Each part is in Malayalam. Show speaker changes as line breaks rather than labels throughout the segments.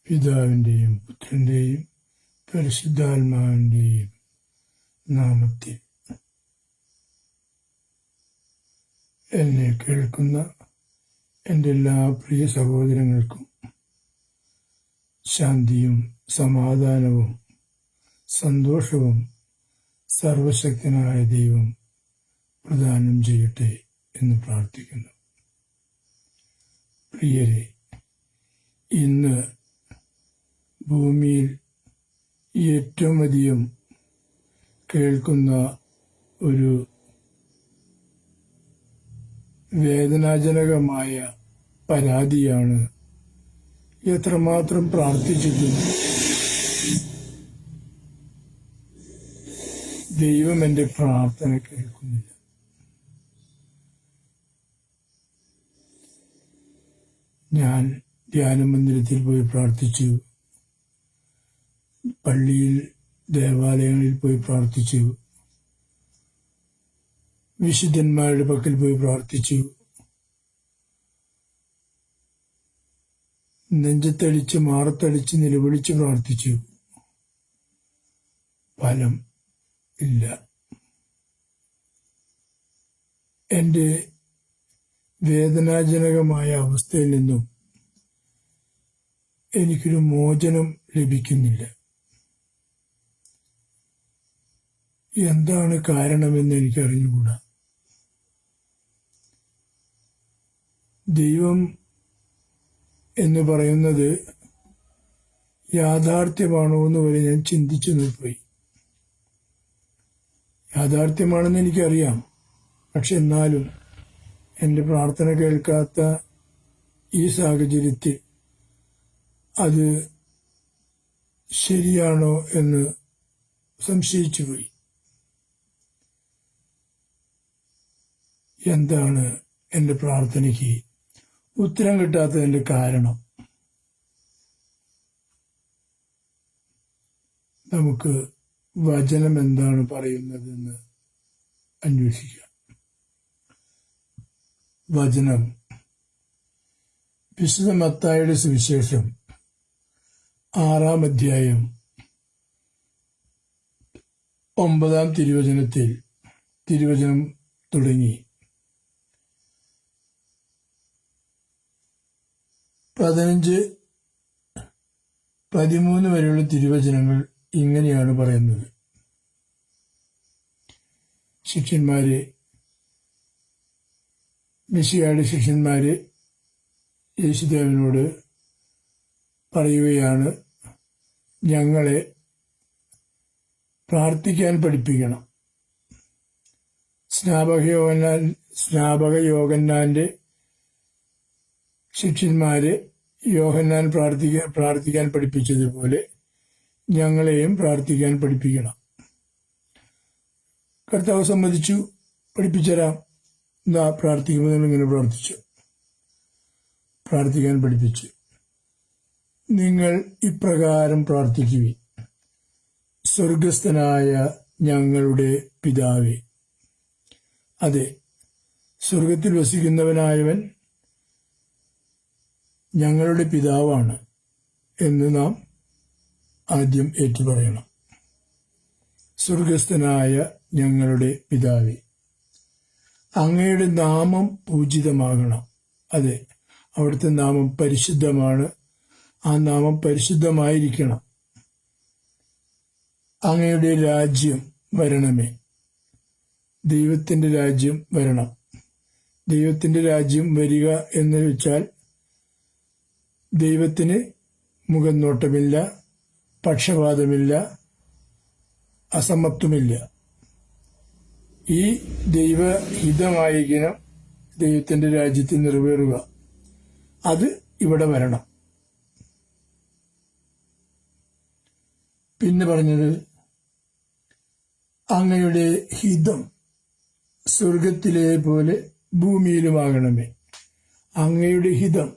പിതാവിൻ്റെയും പുത്രൻ്റെയും പരിശുദ്ധാത്മാവിൻ്റെയും നാമത്തിൽ എന്നെ കേൾക്കുന്ന എൻ്റെ എല്ലാ പ്രിയ സഹോദരങ്ങൾക്കും ശാന്തിയും സമാധാനവും സന്തോഷവും സർവശക്തനായ ദൈവം പ്രദാനം ചെയ്യട്ടെ എന്ന് പ്രാർത്ഥിക്കുന്നു. പ്രിയരെ, ഇന്ന് ഭൂമിയിൽ ഏറ്റവും അധികം കേൾക്കുന്ന ഒരു വേദനാജനകമായ പരാതിയാണ് എത്രമാത്രം പ്രാർത്ഥിച്ചിട്ടും ദൈവം എൻ്റെ പ്രാർത്ഥന കേൾക്കുന്നില്ല. ഞാൻ ധ്യാനമന്ദിരത്തിൽ പോയി പ്രാർത്ഥിച്ചു, പള്ളിയിൽ ദേവാലയങ്ങളിൽ പോയി പ്രാർത്ഥിച്ചു, വിശുദ്ധന്മാരുടെ പക്കൽ പോയി പ്രാർത്ഥിച്ചു, നെഞ്ചത്തടിച്ച് മാറത്തടിച്ച് നിലവിളിച്ച് പ്രാർത്ഥിച്ചു. ഫലം ഇല്ല. എൻ്റെ വേദനാജനകമായ അവസ്ഥയിൽ നിന്നും എനിക്കൊരു മോചനം ലഭിക്കുന്നില്ല. എന്താണ് കാരണമെന്ന് എനിക്കറിഞ്ഞുകൂടാ. ദൈവം എന്ന് പറയുന്നത് യാഥാർത്ഥ്യമാണോ എന്ന് വരെ ഞാൻ ചിന്തിച്ചു പോയി. യാഥാർത്ഥ്യമാണെന്ന് എനിക്കറിയാം, പക്ഷെ എന്നാലും എൻ്റെ പ്രാർത്ഥന കേൾക്കാത്ത ഈ സാഹചര്യത്തിൽ അത് ശരിയാണോ എന്ന് സംശയിച്ചു പോയി. എന്താണ് എൻ്റെ പ്രാർത്ഥനയ്ക്ക് ഉത്തരം കിട്ടാത്തതിൻ്റെ കാരണം? നമുക്ക് വചനം എന്താണ് പറയുന്നതെന്ന് അന്വേഷിക്കാം. വചനം വിശുദ്ധ മത്തായിയുടെ സുവിശേഷം 6-ാം അധ്യായം 9-ാം തിരുവചനം തുടങ്ങി 15-13 വരെയുള്ള തിരുവചനങ്ങൾ ഇങ്ങനെയാണ് പറയുന്നത്. മിശിഹായുടെ ശിഷ്യന്മാര് യേശുദേവനോട് പറയുകയാണ്, ഞങ്ങളെ പ്രാർത്ഥിക്കാൻ പഠിപ്പിക്കണം. സ്നാപക യോഹന്നാന്റെ ശിഷ്യന്മാര് യോഹന്നാൻ പ്രാർത്ഥിക്കാൻ പഠിപ്പിച്ചതുപോലെ ഞങ്ങളെയും പ്രാർത്ഥിക്കാൻ പഠിപ്പിക്കണം. കർത്താവ് സമ്മതിച്ചു, പഠിപ്പിച്ചരാം. എന്താ പ്രാർത്ഥിക്കുമ്പോൾ നിങ്ങളിങ്ങനെ പ്രാർത്ഥിക്കാൻ പഠിപ്പിച്ചു. നിങ്ങൾ ഇപ്രകാരം പ്രാർത്ഥിക്കുവിൻ: സ്വർഗസ്ഥനായ ഞങ്ങളുടെ പിതാവേ. അതെ, സ്വർഗത്തിൽ വസിക്കുന്നവനായവൻ ഞങ്ങളുടെ പിതാവാണ് എന്ന് നാം ആദ്യം ഏറ്റുപറയണം. സ്വർഗസ്ഥനായ ഞങ്ങളുടെ പിതാവേ, അങ്ങയുടെ നാമം പൂജിതമാകണം. അതെ, അവിടുത്തെ നാമം പരിശുദ്ധമാണ്. ആ നാമം പരിശുദ്ധമായിരിക്കണം. അങ്ങയുടെ രാജ്യം വരണമേ. ദൈവത്തിൻ്റെ രാജ്യം വരണം. ദൈവത്തിൻ്റെ രാജ്യം വരിക എന്ന് വെച്ചാൽ ദൈവത്തിന് മുഖംനോട്ടമില്ല, പക്ഷപാതമില്ല, അസമത്വമില്ല. ഈ ദൈവഹിതമായിരിക്കണം ദൈവത്തിൻ്റെ രാജ്യത്തിൽ നിറവേറുക. അത് ഇവിടെ വരണം. പിന്നെ പറഞ്ഞത്, അങ്ങയുടെ ഹിതം സ്വർഗത്തിലെ പോലെ ഭൂമിയിലുമാകണമേ. അങ്ങയുടെ ഹിതം,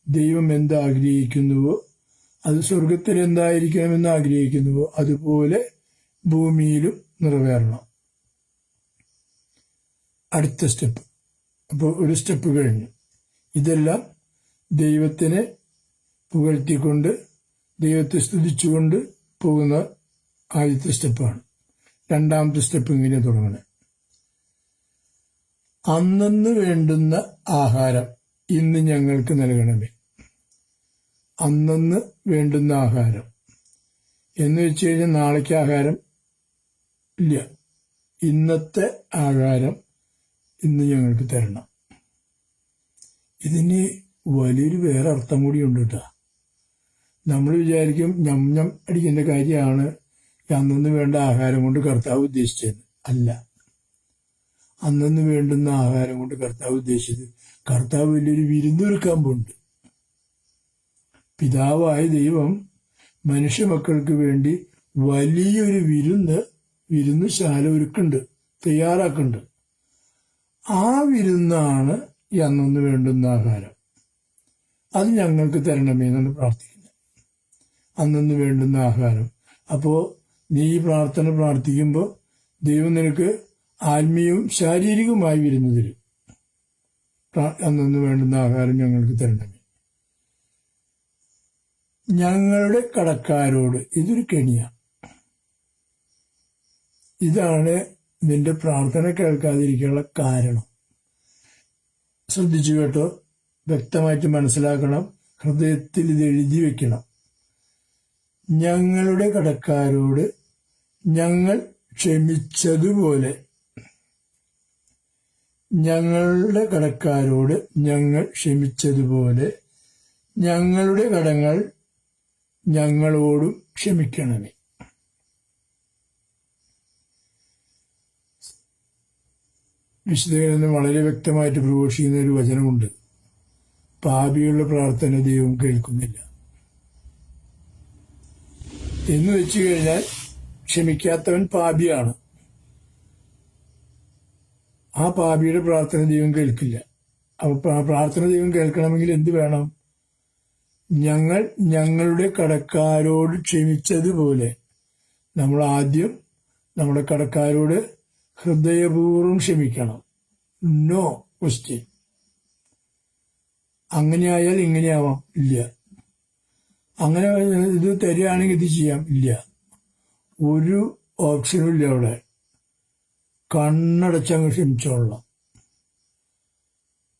ദൈവം എന്താഗ്രഹിക്കുന്നുവോ അത് സ്വർഗത്തിൽ എന്തായിരിക്കണമെന്ന് ആഗ്രഹിക്കുന്നുവോ അതുപോലെ ഭൂമിയിലും നിറവേറണം. അടുത്ത സ്റ്റെപ്പ്. അപ്പോൾ ഒരു സ്റ്റെപ്പ് കഴിഞ്ഞു. ഇതെല്ലാം ദൈവത്തിന് പുകഴ്ത്തിക്കൊണ്ട് ദൈവത്തെ സ്തുതിച്ചുകൊണ്ട് പോകുന്ന ആദ്യത്തെ സ്റ്റെപ്പാണ്. രണ്ടാമത്തെ സ്റ്റെപ്പ് ഇങ്ങനെ തുടങ്ങണേ: അന്നന്ന് വേണ്ടുന്ന ആഹാരം ഇന്ന് ഞങ്ങൾക്ക് നൽകണമേ. അന്നന്ന് വേണ്ടുന്ന ആഹാരം എന്ന് വെച്ച് കഴിഞ്ഞാൽ നാളേക്ക് ആഹാരം ഇല്ല, ഇന്നത്തെ ആഹാരം ഇന്ന് ഞങ്ങൾക്ക് തരണം. ഇതിന് വലിയൊരു വേറെ അർത്ഥം കൂടിയുണ്ട് കേട്ടോ. നമ്മൾ വിചാരിക്കും ഞം അടിക്കേണ്ട കാര്യമാണ് അന്നന്ന് വേണ്ട ആഹാരം കൊണ്ട് കർത്താവ് ഉദ്ദേശിച്ചത്. അല്ല, അന്നന്ന് വേണ്ടുന്ന ആഹാരം കൊണ്ട് കർത്താവ് ഉദ്ദേശിച്ചത് കർത്താവ് വലിയൊരു വിരുന്നൊരുക്കാൻ പോകുന്നുണ്ട്. പിതാവായ ദൈവം മനുഷ്യമക്കൾക്ക് വേണ്ടി വലിയൊരു വിരുന്നുശാല ഒരുക്കുന്നുണ്ട്, തയ്യാറാക്കുന്നുണ്ട്. ആ വിരുന്നാണ് ഈ അന്നന്ന് വേണ്ടുന്ന ആഹാരം. അത് ഞങ്ങൾക്ക് തരണമേ എന്നാണ് പ്രാർത്ഥിക്കുന്നത്. അന്നന്ന് വേണ്ടുന്ന ആഹാരം. അപ്പോൾ നീ ഈ പ്രാർത്ഥന പ്രാർത്ഥിക്കുമ്പോൾ ദൈവം നിനക്ക് ആത്മീയവും ശാരീരികവുമായി വിരുന്ന് തരും. അന്നന്ന് വേണ്ടുന്ന ആഹാരം ഞങ്ങൾക്ക് തരണമേ. ഞങ്ങളുടെ കടക്കാരോട്, ഇതൊരു കെണിയാണ്. ഇതാണ് നിന്റെ പ്രാർത്ഥന കേൾക്കാതിരിക്കാനുള്ള കാരണം. ശ്രദ്ധിച്ചു കേട്ടോ, വ്യക്തമായിട്ട് മനസ്സിലാക്കണം, ഹൃദയത്തിൽ ഇത് എഴുതി വെക്കണം. ഞങ്ങളുടെ കടക്കാരോട് ഞങ്ങൾ ക്ഷമിച്ചതുപോലെ, ഞങ്ങളുടെ കടക്കാരോട് ഞങ്ങൾ ക്ഷമിച്ചതുപോലെ ഞങ്ങളുടെ കടങ്ങൾ ഞങ്ങളോടും ക്ഷമിക്കണമേ. വിശുദ്ധഗ്രന്ഥം വളരെ വ്യക്തമായിട്ട് പ്രഘോഷിക്കുന്ന ഒരു വചനമുണ്ട്: പാപികളുടെ പ്രാർത്ഥന ദൈവം കേൾക്കുന്നില്ല. എന്ന് വെച്ചു കഴിഞ്ഞാൽ ക്ഷമിക്കാത്തവൻ പാപിയാണ്. ആ പാപിയുടെ പ്രാർത്ഥന ദൈവം കേൾക്കില്ല. അപ്പൊ ആ പ്രാർത്ഥന ദൈവം കേൾക്കണമെങ്കിൽ എന്ത് വേണം? ഞങ്ങൾ ഞങ്ങളുടെ കടക്കാരോട് ക്ഷമിച്ചതുപോലെ നമ്മൾ ആദ്യം നമ്മുടെ കടക്കാരോട് ഹൃദയപൂർവ്വം ക്ഷമിക്കണം. No question. അങ്ങനെയായാൽ ഇങ്ങനെയാവാം, ഇല്ല. അങ്ങനെ ഇത് തരികയാണെങ്കിൽ ഇത് ചെയ്യാം, ഇല്ല. ഒരു ഓപ്ഷനും ഇല്ല അവിടെ. കണ്ണടച്ചങ്ങ് ക്ഷമിച്ചോളാം.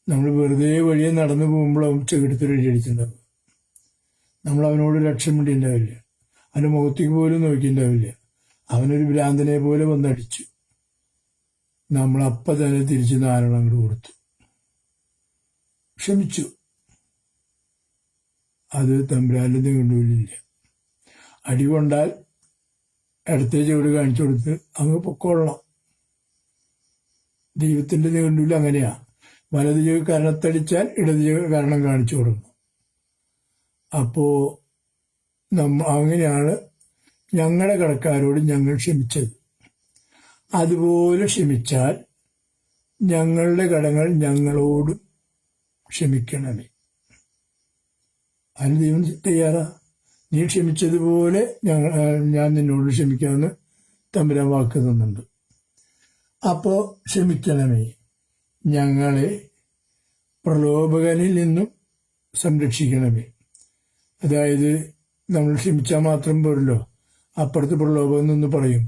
നമ്മൾ വെറുതെ വഴിയെ നടന്നു പോകുമ്പോൾ അവൻ ചെകിടത്തിൽ എഴുതിയിട്ടുണ്ടാവും. നമ്മൾ അവനോട് ലക്ഷ്യം വേണ്ടിയിട്ടുണ്ടാവില്ല, അവൻ്റെ മുഖത്തേക്ക് പോലും നോക്കിയിട്ടുണ്ടാവില്ല. അവനൊരു ഭ്രാന്തനെ പോലെ വന്നടിച്ചു. നമ്മളപ്പം തന്നെ തിരിച്ച് നാലെണ്ണം അങ്ങോട്ട് കൊടുത്തു, ക്ഷമിച്ചു. അത് തമ്പുരാന്റെ കണ്ടുപിടില്ല. അടി കൊണ്ടാൽ ഇടത്തെ ചുവട് കാണിച്ചു കൊടുത്ത് അങ്ങ് പൊക്കോളണം. ദൈവത്തിന്റെ കണ്ടുപിടി അങ്ങനെയാ. വലത് ചെവി കരണത്തടിച്ചാൽ ഇടത് ചെവി കരണം കാണിച്ചു കൊടുക്കണം. അപ്പോ അങ്ങനെയാണ് ഞങ്ങളുടെ കടക്കാരോട് ഞങ്ങൾ ക്ഷമിച്ചത്. അതുപോലെ ക്ഷമിച്ചാൽ ഞങ്ങളുടെ കടങ്ങൾ ഞങ്ങളോടും ക്ഷമിക്കണമേ. അതിന് ദൈവം തയ്യാറാ. നീ ക്ഷമിച്ചതുപോലെ ഞാൻ നിന്നോട് ക്ഷമിക്കാമെന്ന് തമ്പുരാൻ വാക്ക് തന്നുണ്ട്. അപ്പോ ക്ഷമിക്കണമേ. ഞങ്ങളെ പ്രലോഭകനിൽ നിന്നും സംരക്ഷിക്കണമേ. അതായത് നമ്മൾ ക്ഷമിച്ചാൽ മാത്രം പോരല്ലോ, അപ്പുറത്ത് പ്രലോഭകം നിന്ന് പറയും,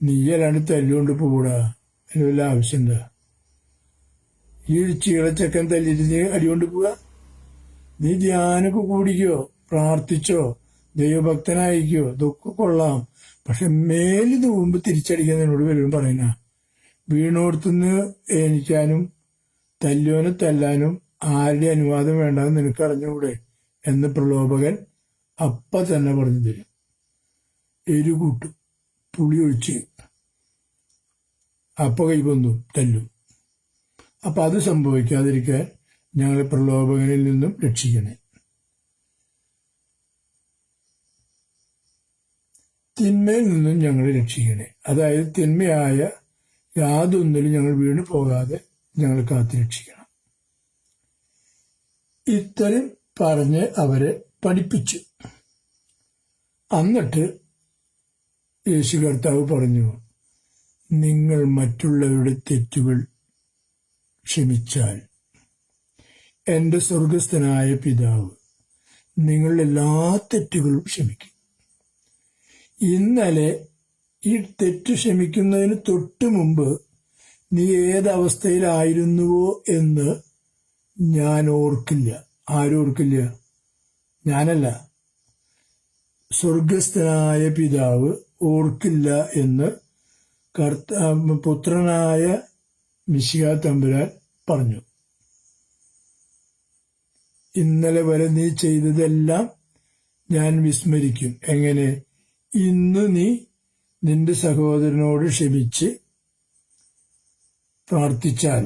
നീ അല്ലാണ്ട് തല്ലുകൊണ്ട് പോകൂടാ, അതിന് വല്ല ആവശ്യമുണ്ടാ? ഈ ചീളച്ചക്കൻ തല്ലിട്ട് നീ അടികൊണ്ട് പോവുക? നീ ധ്യാനമൊക്കെ കൂടിക്കോ, പ്രാർത്ഥിച്ചോ, ദൈവഭക്തനായിക്കോ, ഇതൊക്കെ കൊള്ളാം. പക്ഷെ മേലിന് മുമ്പ് തിരിച്ചടിക്കാൻ എന്നോട് വല്ലതും പറയുന്ന, വീണോടത്തുനിന്ന് എണിക്കാനും തല്ലുവാനും തല്ലാനും ആരുടെ അനുവാദം വേണ്ടെന്ന് നിനക്ക് അറിഞ്ഞുകൂടെ എന്ന് പ്രലോഭകൻ അപ്പ തന്നെ പറഞ്ഞു തരും. എരുകൂട്ടും, പുളി ഒഴിച്ച് അപ്പ കൈകൊന്നും തല്ലും. അപ്പൊ അത് സംഭവിക്കാതിരിക്കാൻ ഞങ്ങളെ പ്രലോഭകനിൽ നിന്നും രക്ഷിക്കണേ. തിന്മയിൽ നിന്നും ഞങ്ങളെ രക്ഷിക്കണേ. അതായത് തിന്മയായ യാതൊന്നിലും ഞങ്ങൾ വീണു പോകാതെ ഞങ്ങൾ കാത്തു രക്ഷിക്കണം. ഇത്തരം പറഞ്ഞ് അവരെ പഠിപ്പിച്ചു. എന്നിട്ട് യേശു കർത്താവ് പറഞ്ഞു, നിങ്ങൾ മറ്റുള്ളവരുടെ തെറ്റുകൾ ക്ഷമിച്ചാൽ എൻ്റെ സ്വർഗസ്ഥനായ പിതാവ് നിങ്ങളുടെ എല്ലാ തെറ്റുകളും ക്ഷമിക്കും. ഇന്നലെ ഈ തെറ്റ് ക്ഷമിക്കുന്നതിന് തൊട്ട് മുമ്പ് നീ ഏതവസ്ഥയിലായിരുന്നുവോ എന്ന് ഞാൻ ഓർക്കില്ല. ആരോർക്കില്ല? ഞാനല്ല, സ്വർഗസ്ഥനായ പിതാവ് ഓർക്കില്ല എന്ന് പുത്രനായ മിശിഹാ തമ്പുരാൻ പറഞ്ഞു. ഇന്നലെ വരെ നീ ചെയ്തതെല്ലാം ഞാൻ വിസ്മരിക്കും. എങ്ങനെ? ഇന്ന് നീ നിന്റെ സഹോദരനോട് ക്ഷമിച്ച് പ്രാർത്ഥിച്ചാൽ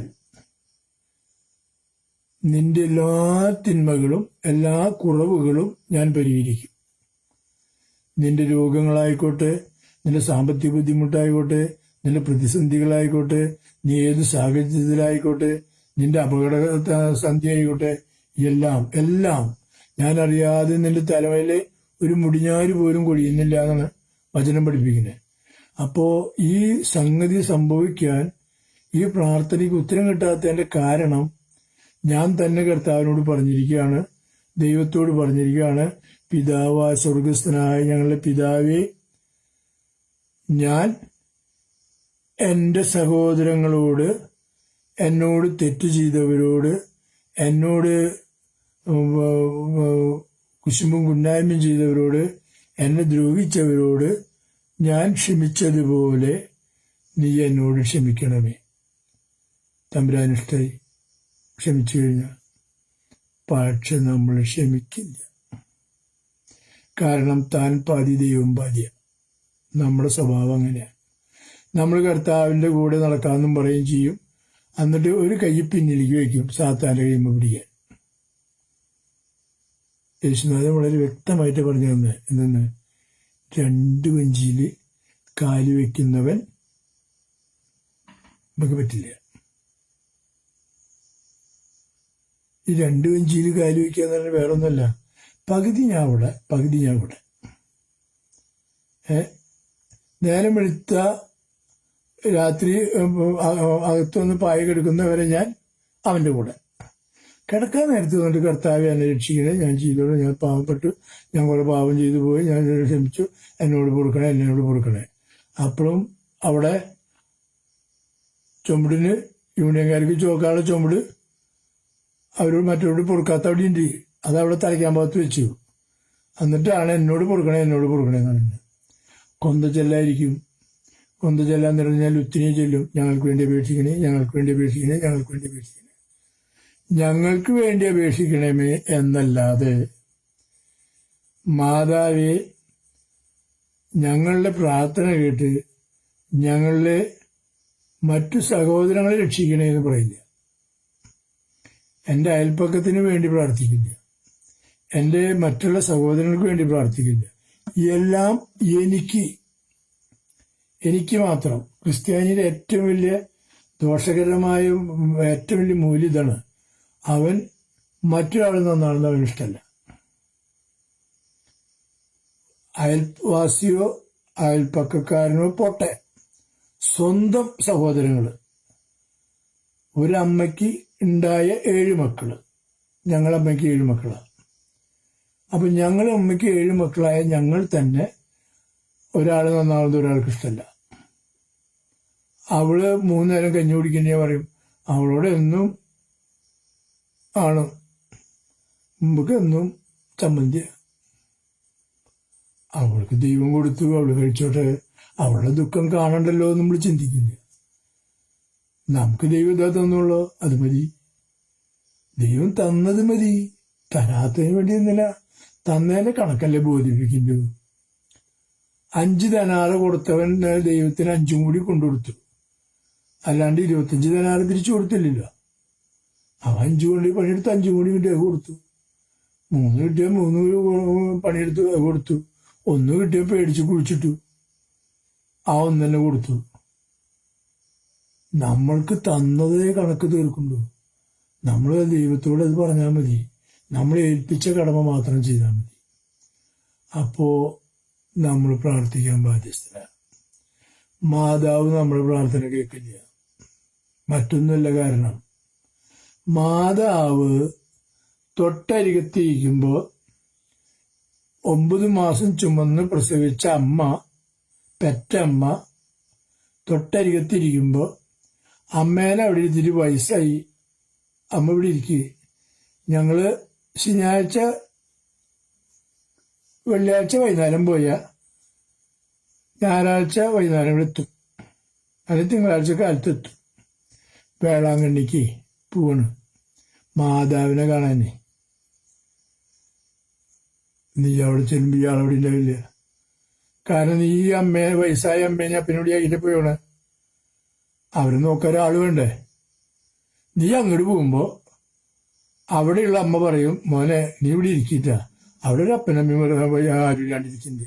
നിന്റെ എല്ലാ തിന്മകളും എല്ലാ കുറവുകളും ഞാൻ പരിഹരിക്കും. നിന്റെ രോഗങ്ങളായിക്കോട്ടെ, നിന്റെ സാമ്പത്തിക ബുദ്ധിമുട്ടായിക്കോട്ടെ, നിന്റെ പ്രതിസന്ധികളായിക്കോട്ടെ, നീ ഏത് സാഹചര്യത്തിലായിക്കോട്ടെ, നിന്റെ അപകട സന്ധി ആയിക്കോട്ടെ, എല്ലാം ഞാൻ അറിയാതെ നിന്റെ തലമയിലെ ഒരു മുടിഞ്ഞാര് പോലും കൊഴിയുന്നില്ല എന്നാണ് വചനം പഠിപ്പിക്കുന്നത്. അപ്പോ ഈ സംഗതി സംഭവിക്കാൻ, ഈ പ്രാർത്ഥനയ്ക്ക് ഉത്തരം കിട്ടാത്തതിന്റെ കാരണം ഞാൻ തന്നെ കർത്താവിനോട് പറഞ്ഞിരിക്കുകയാണ്, ദൈവത്തോട് പറഞ്ഞിരിക്കുകയാണ്, പിതാവായ സ്വർഗസ്ഥനായ ഞങ്ങളുടെ പിതാവേ, ഞാൻ എൻ്റെ സഹോദരങ്ങളോട്, എന്നോട് തെറ്റ് ചെയ്തവരോട്, എന്നോട് കുശുമ്പും കുന്നായ്മയും ചെയ്തവരോട്, എന്നെ ദ്രോഹിച്ചവരോട് ഞാൻ ക്ഷമിച്ചതുപോലെ നീ എന്നോട് ക്ഷമിക്കണമേ. തമ്പുരാനിഷ്ടായി ക്ഷമിച്ചു കഴിഞ്ഞാൽ, പക്ഷെ നമ്മൾ ക്ഷമിക്കില്ല. കാരണം താൻ പാതി ദൈവം പാതിയ. നമ്മുടെ സ്വഭാവം അങ്ങനെയാണ്. നമ്മൾ കർത്താവിൻ്റെ കൂടെ നടക്കാമെന്നും പറയുകയും ചെയ്യും, എന്നിട്ട് ഒരു കൈ പിന്നിലേക്ക് വയ്ക്കും സാത്താൻ്റെ കൈമ്പ് പിടിക്കാൻ. യേശുനാഥൻ വളരെ വ്യക്തമായിട്ട് പറഞ്ഞു തന്നെ, എന്തെന്ന്, 2 വഞ്ചിയിൽ കാല് വയ്ക്കുന്നവൻ നമുക്ക് പറ്റില്ല. ഈ 2 വഞ്ചിയിൽ കാല് വയ്ക്കുക എന്ന് പറഞ്ഞാൽ വേറൊന്നുമല്ല, പകുതി ഞാൻ ഇവിടെ, പകുതി ഞാൻ ഇവിടെ. നേരം വെളുത്ത രാത്രി അകത്തുനിന്ന് പായ കിടക്കുന്നവരെ ഞാൻ അവൻ്റെ കൂടെ. കിടക്കാൻ നേരത്ത് വന്നിട്ട് കർത്താവെ എന്നെ രക്ഷിക്കണേ, ഞാൻ ചെയ്തോളൂ, ഞാൻ പാവപ്പെട്ടു, ഞാൻ കുറെ പാവം ചെയ്തു പോയി, ഞാൻ ക്ഷമിച്ചു, എന്നോട് പൊറുക്കണേ. അപ്പോഴും അവിടെ ചുമടിന് യൂണിയൻകാർക്ക് ചോക്കാനുള്ള ചുമട് അവരോട് മറ്റവരോട് പൊറുക്കാത്ത അവിടെ ഉണ്ട്, അതവിടെ തലയ്ക്കാൻ ഭാഗത്ത് വെച്ചു. എന്നിട്ടാണ് എന്നോട് പൊറുക്കണേ എന്ന് പറയുന്നത്. കൊന്ത ചെല്ലായിരിക്കും. കൊന്ത ചെല്ലാൻ പറഞ്ഞാൽ ഒത്തിരി ചെല്ലും, ഞങ്ങൾക്ക് വേണ്ടി അപേക്ഷിക്കണേ, ഞങ്ങൾക്ക് വേണ്ടി അപേക്ഷിക്കണമേ എന്നല്ലാതെ മാതാവേ ഞങ്ങളുടെ പ്രാർത്ഥന കേട്ട് ഞങ്ങളുടെ മറ്റു സഹോദരങ്ങളെ രക്ഷിക്കണേ എന്ന് പറയില്ല. എൻ്റെ അയൽപ്പക്കത്തിന് വേണ്ടി പ്രാർത്ഥിക്കില്ല, എൻ്റെ മറ്റുള്ള സഹോദരങ്ങൾക്ക് വേണ്ടി പ്രാർത്ഥിക്കില്ല. എല്ലാം എനിക്ക് മാത്രം. ക്രിസ്ത്യാനിയുടെ ഏറ്റവും വലിയ ദോഷകരമായ ഏറ്റവും വലിയ മൂല്യം ഇതാണ്, അവൻ മറ്റൊരാൾ നന്നാണെന്ന് അവന് ഇഷ്ടമല്ല. അയൽവാസിയോ അയൽപ്പക്കക്കാരനോ പോട്ടെ, സ്വന്തം സഹോദരങ്ങൾ. ഒരമ്മയ്ക്ക് ഉണ്ടായ 7 മക്കള്, ഞങ്ങളമ്മയ്ക്ക് 7 മക്കളാണ്. അപ്പം ഞങ്ങൾ അമ്മയ്ക്ക് 7 മക്കളായ ഞങ്ങൾ തന്നെ ഒരാൾ നന്നാവുന്നത് ഒരാൾക്ക് ഇഷ്ടമല്ല. അവള് 3 നേരം കഞ്ഞി കുടിക്കുന്നേ പറയും, അവളോട് എന്നും ആണ്, മുമ്പൊക്കെ എന്നും ചമ്മന്തി. അവൾക്ക് ദൈവം കൊടുത്തു, അവള് കഴിച്ചോട്ടെ, അവളുടെ ദുഃഖം കാണണ്ടല്ലോ എന്ന് നമ്മൾ ചിന്തിക്കില്ല. നമുക്ക് ദൈവം ഇതാ തന്നുള്ളൂ, അത് മതി. ദൈവം തന്നത് മതി, തരാത്തതിന് വേണ്ടി ഒന്നുമില്ല, തന്നതിന്റെ കണക്കല്ലേ ബോധിപ്പിക്കുന്നു. 5 ധനാറ് കൊടുത്തവൻ ദൈവത്തിന് 5 കൂടി കൊണ്ടുകൊടുത്തു, അല്ലാണ്ട് 25 ധനാറ് തിരിച്ചു കൊടുത്തില്ലല്ലോ. അവൻ 5 കൊണ്ട് പണിയെടുത്ത് 5 കൂടി കിട്ടിയ കൊടുത്തു. 3 കിട്ടിയ 3 പണിയെടുത്ത് കൊടുത്തു. 1 കിട്ടിയ പേടിച്ച് കുഴിച്ചിട്ടു, ആ 1 തന്നെ കൊടുത്തു. നമ്മൾക്ക് തന്നതേ കണക്ക് തീർക്കുള്ളൂ. നമ്മൾ ദൈവത്തോട് അത് പറഞ്ഞാൽ മതി, നമ്മൾ ഏൽപ്പിച്ച കടമ മാത്രം ചെയ്താൽ മതി. അപ്പോ നമ്മൾ പ്രാർത്ഥിക്കാൻ ബാധ്യസ്ഥരാണ്. മാതാവ് നമ്മുടെ പ്രാർത്ഥന കേൾക്കില്ല, മറ്റൊന്നുമല്ല. കാരണം മാതാവ് തൊട്ടരികത്തിരിക്കുമ്പോൾ 9 മാസം ചുമന്ന് പ്രസവിച്ച അമ്മ, പെറ്റമ്മ തൊട്ടരികത്തിരിക്കുമ്പോൾ അമ്മേനെ അവിടെ ഇരുത്തിട്ട് വയസ്സായി, അമ്മ ഇവിടെ ഇരിക്കുക. ഞങ്ങള് ശനിയാഴ്ച വെള്ളിയാഴ്ച വൈകുന്നേരം പോയാൽ ഞായറാഴ്ച വൈകുന്നേരം ഇവിടെ എത്തും, അല്ലെങ്കിൽ തിങ്കളാഴ്ച കാലത്തെത്തും. വേളാങ്കണ്ണിക്ക് പോവാണ് മാതാവിനെ കാണാനേ. നീ അവിടെ ചെല്ലുമ്പോൾ ഇയാളവിടെ ഉണ്ടാവില്ല. കാരണം നീ വയസ്സായ അമ്മേനെ അപ്പനോട് ആയിട്ട് പോയാണ്, അവരെ നോക്കാൻ ഒരാൾ വേണ്ടേ. നീ അങ്ങോട്ട് പോകുമ്പോൾ അവിടെയുള്ള അമ്മ പറയും, മോനെ നീ ഇവിടെ ഇരിക്കില്ല, അവിടെ ഒരു അപ്പനമ്മ ആരും ഇല്ലാണ്ടിരിക്കുന്നുണ്ട്,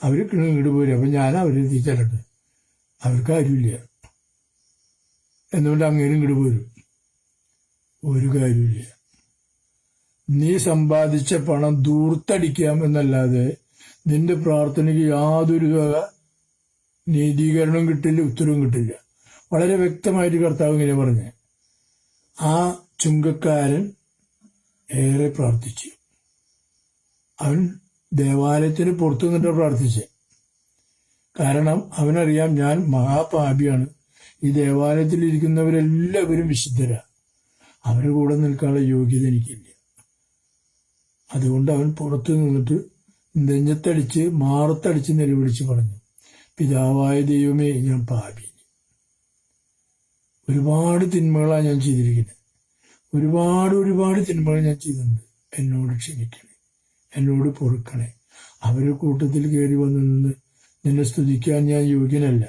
അവർക്ക് ഇങ്ങോട്ട് പോരും. അപ്പം ഞാൻ അവരെ എത്തിച്ചല്ലട്ടെ, അവർക്ക് ആരുമില്ല, എന്നുകൊണ്ട് അങ്ങേരും ഇങ്ങോട്ട് പോരും. ഒരു കാര്യമില്ല. നീ സമ്പാദിച്ച പണം ദൂർത്തടിക്കാം എന്നല്ലാതെ നിന്റെ പ്രാർത്ഥനയ്ക്ക് യാതൊരു നീതീകരണവും കിട്ടില്ല, ഉത്തരവും കിട്ടില്ല. വളരെ വ്യക്തമായിട്ട് കർത്താവ് ഇങ്ങനെ പറഞ്ഞ്. ആ ചുങ്കക്കാരൻ ഏറെ പ്രാർത്ഥിച്ചു. അവൻ ദേവാലയത്തിന് പുറത്തു നിന്നിട്ട് പ്രാർത്ഥിച്ചേ. കാരണം അവനറിയാം, ഞാൻ മഹാപാപിയാണ്, ഈ ദേവാലയത്തിൽ ഇരിക്കുന്നവരെല്ലാവരും വിശുദ്ധരാ, അവരുടെ കൂടെ നിൽക്കാനുള്ള യോഗ്യത എനിക്കില്ല. അതുകൊണ്ട് അവൻ പുറത്തു നിന്നിട്ട് നെഞ്ഞത്തടിച്ച് മാറത്തടിച്ച് നിലവിളിച്ച് പറഞ്ഞു, പിതാവായ ദൈവമേ, ഞാൻ പാപി, ഒരുപാട് തിന്മകളാണ് ഞാൻ ചെയ്തിരിക്കുന്നത്, ഒരുപാട് തിന്മകൾ ഞാൻ ചെയ്തിട്ടുണ്ട്, എന്നോട് ക്ഷമിക്കണേ, എന്നോട് പൊറുക്കണേ. അവരുടെ കൂട്ടത്തിൽ കയറി വന്നു നിന്ന് നിന്നെ സ്തുതിക്കാൻ ഞാൻ യോഗ്യനല്ല,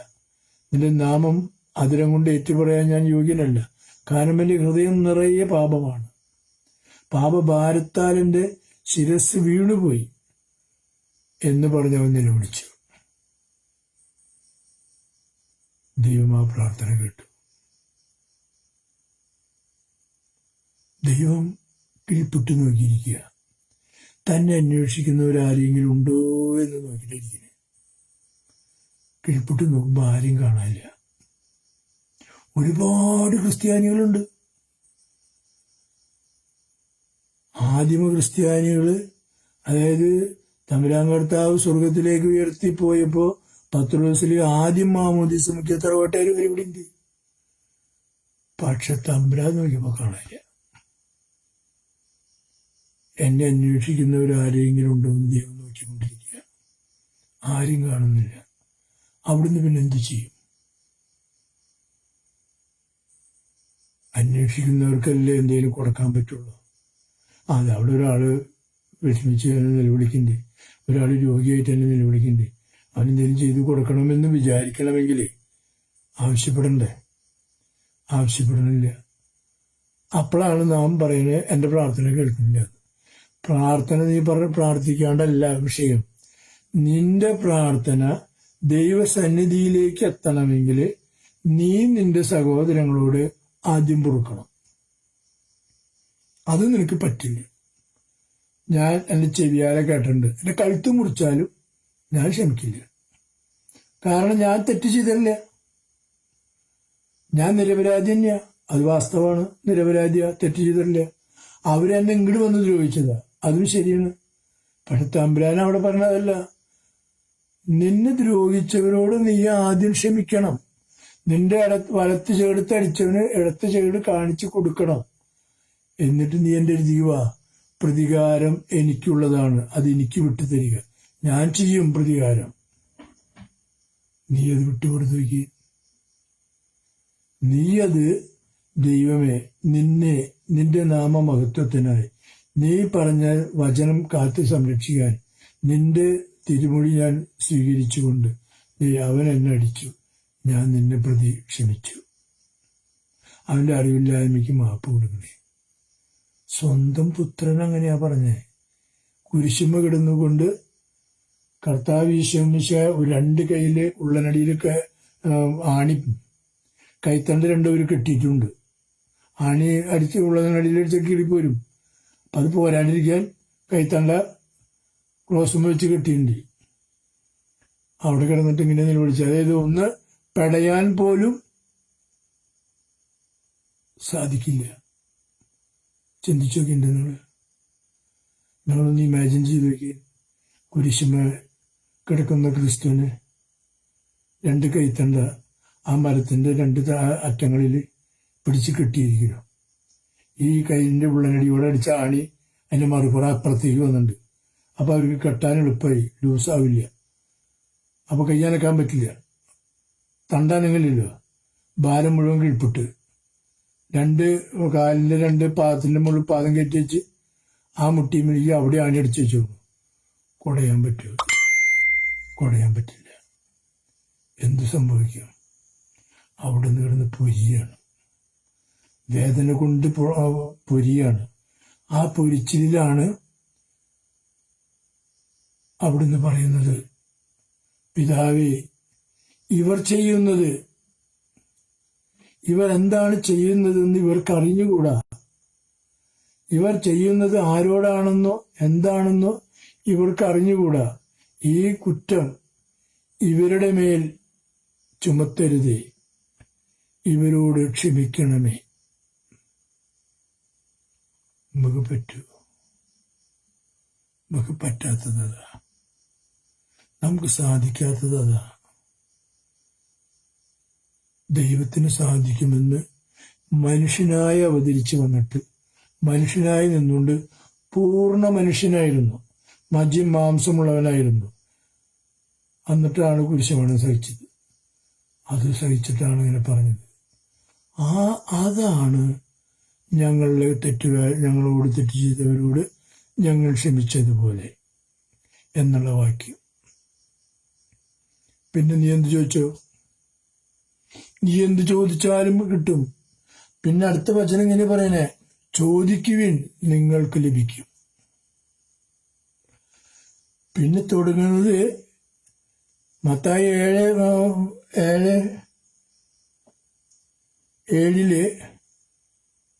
നിന്റെ നാമം അതിരം കൊണ്ട് ഏറ്റുപറയാൻ ഞാൻ യോഗ്യനല്ല, കാരണം എൻ്റെ ഹൃദയം നിറയെ പാപമാണ്, പാപഭാരത്താൽ എൻ്റെ ശിരസ് വീണുപോയി എന്ന് പറഞ്ഞവൻ നിലവിളിച്ചു. ദൈവം ആ പ്രാർത്ഥന കേട്ടു. ദൈവം കീഴ്പ്പെട്ടു നോക്കിയിരിക്കുക, തന്നെ അന്വേഷിക്കുന്നവരാരെങ്കിലും ഉണ്ടോ എന്ന് നോക്കിയിട്ടിരിക്കുന്നത്. കീഴ്പ്പെട്ടു നോക്കുമ്പോൾ ആരും കാണാനില്ല. ഒരുപാട് ക്രിസ്ത്യാനികളുണ്ട്. ആദിമ ക്രിസ്ത്യാനികള്, അതായത് തമ്പുരാൻ കർത്താവ് സ്വർഗത്തിലേക്ക് ഉയർത്തിപ്പോയപ്പോ പത്രോസിൽ ആദ്യം മാമോദീസ മുഖ്യ തറവാട്ടുകാർ വരെ ഇവിടെ ഉണ്ട്. പക്ഷെ തമ്പുരാൻ നോക്കിയപ്പോ കാണാനില്ല. എന്നെ അന്വേഷിക്കുന്നവരാരെങ്കിലും ഉണ്ടോ എന്ന് ദൈവം നോക്കിക്കൊണ്ടിരിക്കുക, ആരും കാണുന്നില്ല. അവിടുന്ന് പിന്നെ എന്ത് ചെയ്യും? അന്വേഷിക്കുന്നവർക്കല്ലേ എന്തെങ്കിലും കൊടുക്കാൻ പറ്റുള്ളൂ. അതെ, അവിടെ ഒരാൾ വിഷമിച്ച് തന്നെ നിലവിളിക്കണ്ടേ, ഒരാൾ രോഗിയായിട്ട് തന്നെ നിലവിളിക്കണ്ടേ, അവനെന്തെങ്കിലും ചെയ്ത് കൊടുക്കണമെന്ന് വിചാരിക്കണമെങ്കിൽ ആവശ്യപ്പെടണ്ടേ? ആവശ്യപ്പെടണില്ല. അപ്പോഴാണ് നാം പറയുന്നത് എൻ്റെ പ്രാർത്ഥന കേൾക്കുന്നില്ല. പ്രാർത്ഥന നീ പ്രാർത്ഥിക്കാണ്ടല്ല വിഷയം. നിന്റെ പ്രാർത്ഥന ദൈവസന്നിധിയിലേക്ക് എത്തണമെങ്കിൽ നീ നിന്റെ സഹോദരങ്ങളോട് ആദ്യം പൊറുക്കണം. അത് നിനക്ക് പറ്റില്ല. ഞാൻ എൻ്റെ ചെവിയാലെ കേട്ടിട്ടുണ്ട്, എൻ്റെ കഴുത്ത് മുറിച്ചാലും ഞാൻ ക്ഷമിക്കില്ല. കാരണം ഞാൻ തെറ്റ് ചെയ്തില്ല, ഞാൻ നിരപരാധി തന്നെയാ, അത് വാസ്തവമാണ്, നിരപരാധിയാ, തെറ്റ് ചെയ്തിട്ടില്ല. അവരെന്നെ ഇങ്ങോട്ട് വന്ന് ദ്രോഹിച്ചതാ, അതും ശരിയാണ്. പക്ഷെ തമ്പുരാൻ അവിടെ പറഞ്ഞതല്ല, നിന്നെ ദ്രോഹിച്ചവരോട് നീ ആദ്യം ക്ഷമിക്കണം, നിന്റെ വലത്ത് ചേർത്ത് അടിച്ചവന് ഇടത്ത് ചേട് കാണിച്ചു കൊടുക്കണം, എന്നിട്ട് നീ എൻ്റെ എഴുതിയുക, പ്രതികാരം എനിക്കുള്ളതാണ്, അത് എനിക്ക് വിട്ടുതരിക, ഞാൻ ചെയ്യും പ്രതികാരം. നീ അത് വിട്ടുകൊടുത്തു വയ്ക്കുക. നീ അത്, ദൈവമേ, നിന്റെ നാമമഹത്വത്തിനായി നീ പറഞ്ഞ വചനം കാത്തു സംരക്ഷിക്കാൻ നിന്റെ തിരുമൊഴി ഞാൻ സ്വീകരിച്ചുകൊണ്ട് അവൻ എന്നെ അടിച്ചു, ഞാൻ നിന്നെ പ്രതി ക്ഷമിച്ചു. അവന്റെ അറിവില്ലായ്മയ്ക്ക് മാപ്പ് കൊടുക്കണേ. സ്വന്തം പുത്രൻ അങ്ങനെയാ പറഞ്ഞേ. കുരിശുമ്മ കിടന്നുകൊണ്ട് കർത്താവ് ഈശോമിശ രണ്ട് കയ്യില് ഉള്ളനടിയിലൊക്കെ ആണി കൈത്തണ്ട് രണ്ടുപേരും കെട്ടിയിട്ടുണ്ട്. ആണി അടിച്ച് ഉള്ളനടിയിലടിച്ച് കീറിപ്പോരും. അത് പോരാണ്ടിരിക്കാൻ കൈത്തണ്ട ക്ലോസുമ്മ വെച്ച് കെട്ടിയിട്ടുണ്ട്. അവിടെ കിടന്നിട്ട് ഇങ്ങനെ നിലവിളിച്ചു. അതായത് ഒന്ന് പെടയാൻ പോലും സാധിക്കില്ല. ചിന്തിച്ചു നോക്കിണ്ട് നിങ്ങളൊന്ന് ഇമാജിൻ ചെയ്ത് നോക്കി. കുരിശുമേ കിടക്കുന്ന ക്രിസ്തുവിന് 2 കൈത്തണ്ട ആ മരത്തിൻ്റെ 2 അറ്റങ്ങളിൽ പിടിച്ച് കെട്ടിയിരിക്കുന്നു. ഈ കൈയിൻ്റെ ഉള്ളനടിയോടെ അടിച്ച ആണി അതിൻ്റെ മറുപുറം അപ്പുറത്തേക്ക് വന്നിട്ടുണ്ട്. അപ്പോൾ അവർക്ക് കെട്ടാൻ എളുപ്പമായി, ലൂസാവില്ല. അപ്പോൾ കയ്യാനക്കാൻ പറ്റില്ല, തണ്ടാനെങ്കിലല്ലോ. ഭാരം മുഴുവൻ കീഴ്പിട്ട് 2 കാലിൻ്റെ 2 പാദത്തിൻ്റെ മുകളിൽ പാദം കയറ്റി വെച്ച് ആ മുട്ടിയുമിലേക്ക് അവിടെ ആണി അടിച്ച് വെച്ചു. കുടയാൻ പറ്റുമോ? കുടയാൻ പറ്റില്ല. എന്തു സംഭവിക്കും? അവിടെ നിന്ന് കിടന്ന് പൊരിയാണ്, വേദന കൊണ്ട് പൊരിയാണ്. ആ പൊരിച്ചിലാണ് അവിടുന്ന് പറയുന്നത്, പിതാവേ, ഇവർ എന്താണ് ചെയ്യുന്നതെന്ന് ഇവർക്ക് അറിഞ്ഞുകൂടാ. ഇവർ ചെയ്യുന്നത് ആരോടാണെന്നോ എന്താണെന്നോ ഇവർക്ക് അറിഞ്ഞുകൂടാ. ഈ കുറ്റം ഇവരുടെ മേൽ ചുമത്തരുതേ, ഇവരോട് ക്ഷമിക്കണമേ. നമുക്ക് പറ്റൂ? നമുക്ക് പറ്റാത്തതാ, നമുക്ക് സാധിക്കാത്തതാ. ദൈവത്തിന് സാധിക്കുമെന്ന് മനുഷ്യനായി അവതരിച്ചു വന്നിട്ട് മനുഷ്യനായി നിന്നുകൊണ്ട് പൂർണ്ണ മനുഷ്യനായിരുന്നു, മജ്ജയും മാംസമുള്ളവനായിരുന്നു. എന്നിട്ടാണ് കുരിശുമരണം സഹിച്ചത്. അത് സഹിച്ചിട്ടാണ് ഇങ്ങനെ പറഞ്ഞത്, അതാണ് ഞങ്ങളോട് തെറ്റ് ചെയ്തവരോട് ഞങ്ങൾ ക്ഷമിച്ചതുപോലെ എന്നുള്ള വാക്യം. പിന്നെ നീ എന്ത് ചോദിച്ചോ? നീ എന്ത് ചോദിച്ചാലും കിട്ടും. പിന്നെ അടുത്ത വചനം ഇങ്ങനെ പറയണേ, ചോദിക്കുവിൻ നിങ്ങൾക്ക് ലഭിക്കും. പിന്നെ തുടങ്ങുന്നത് മത്തായി 7:7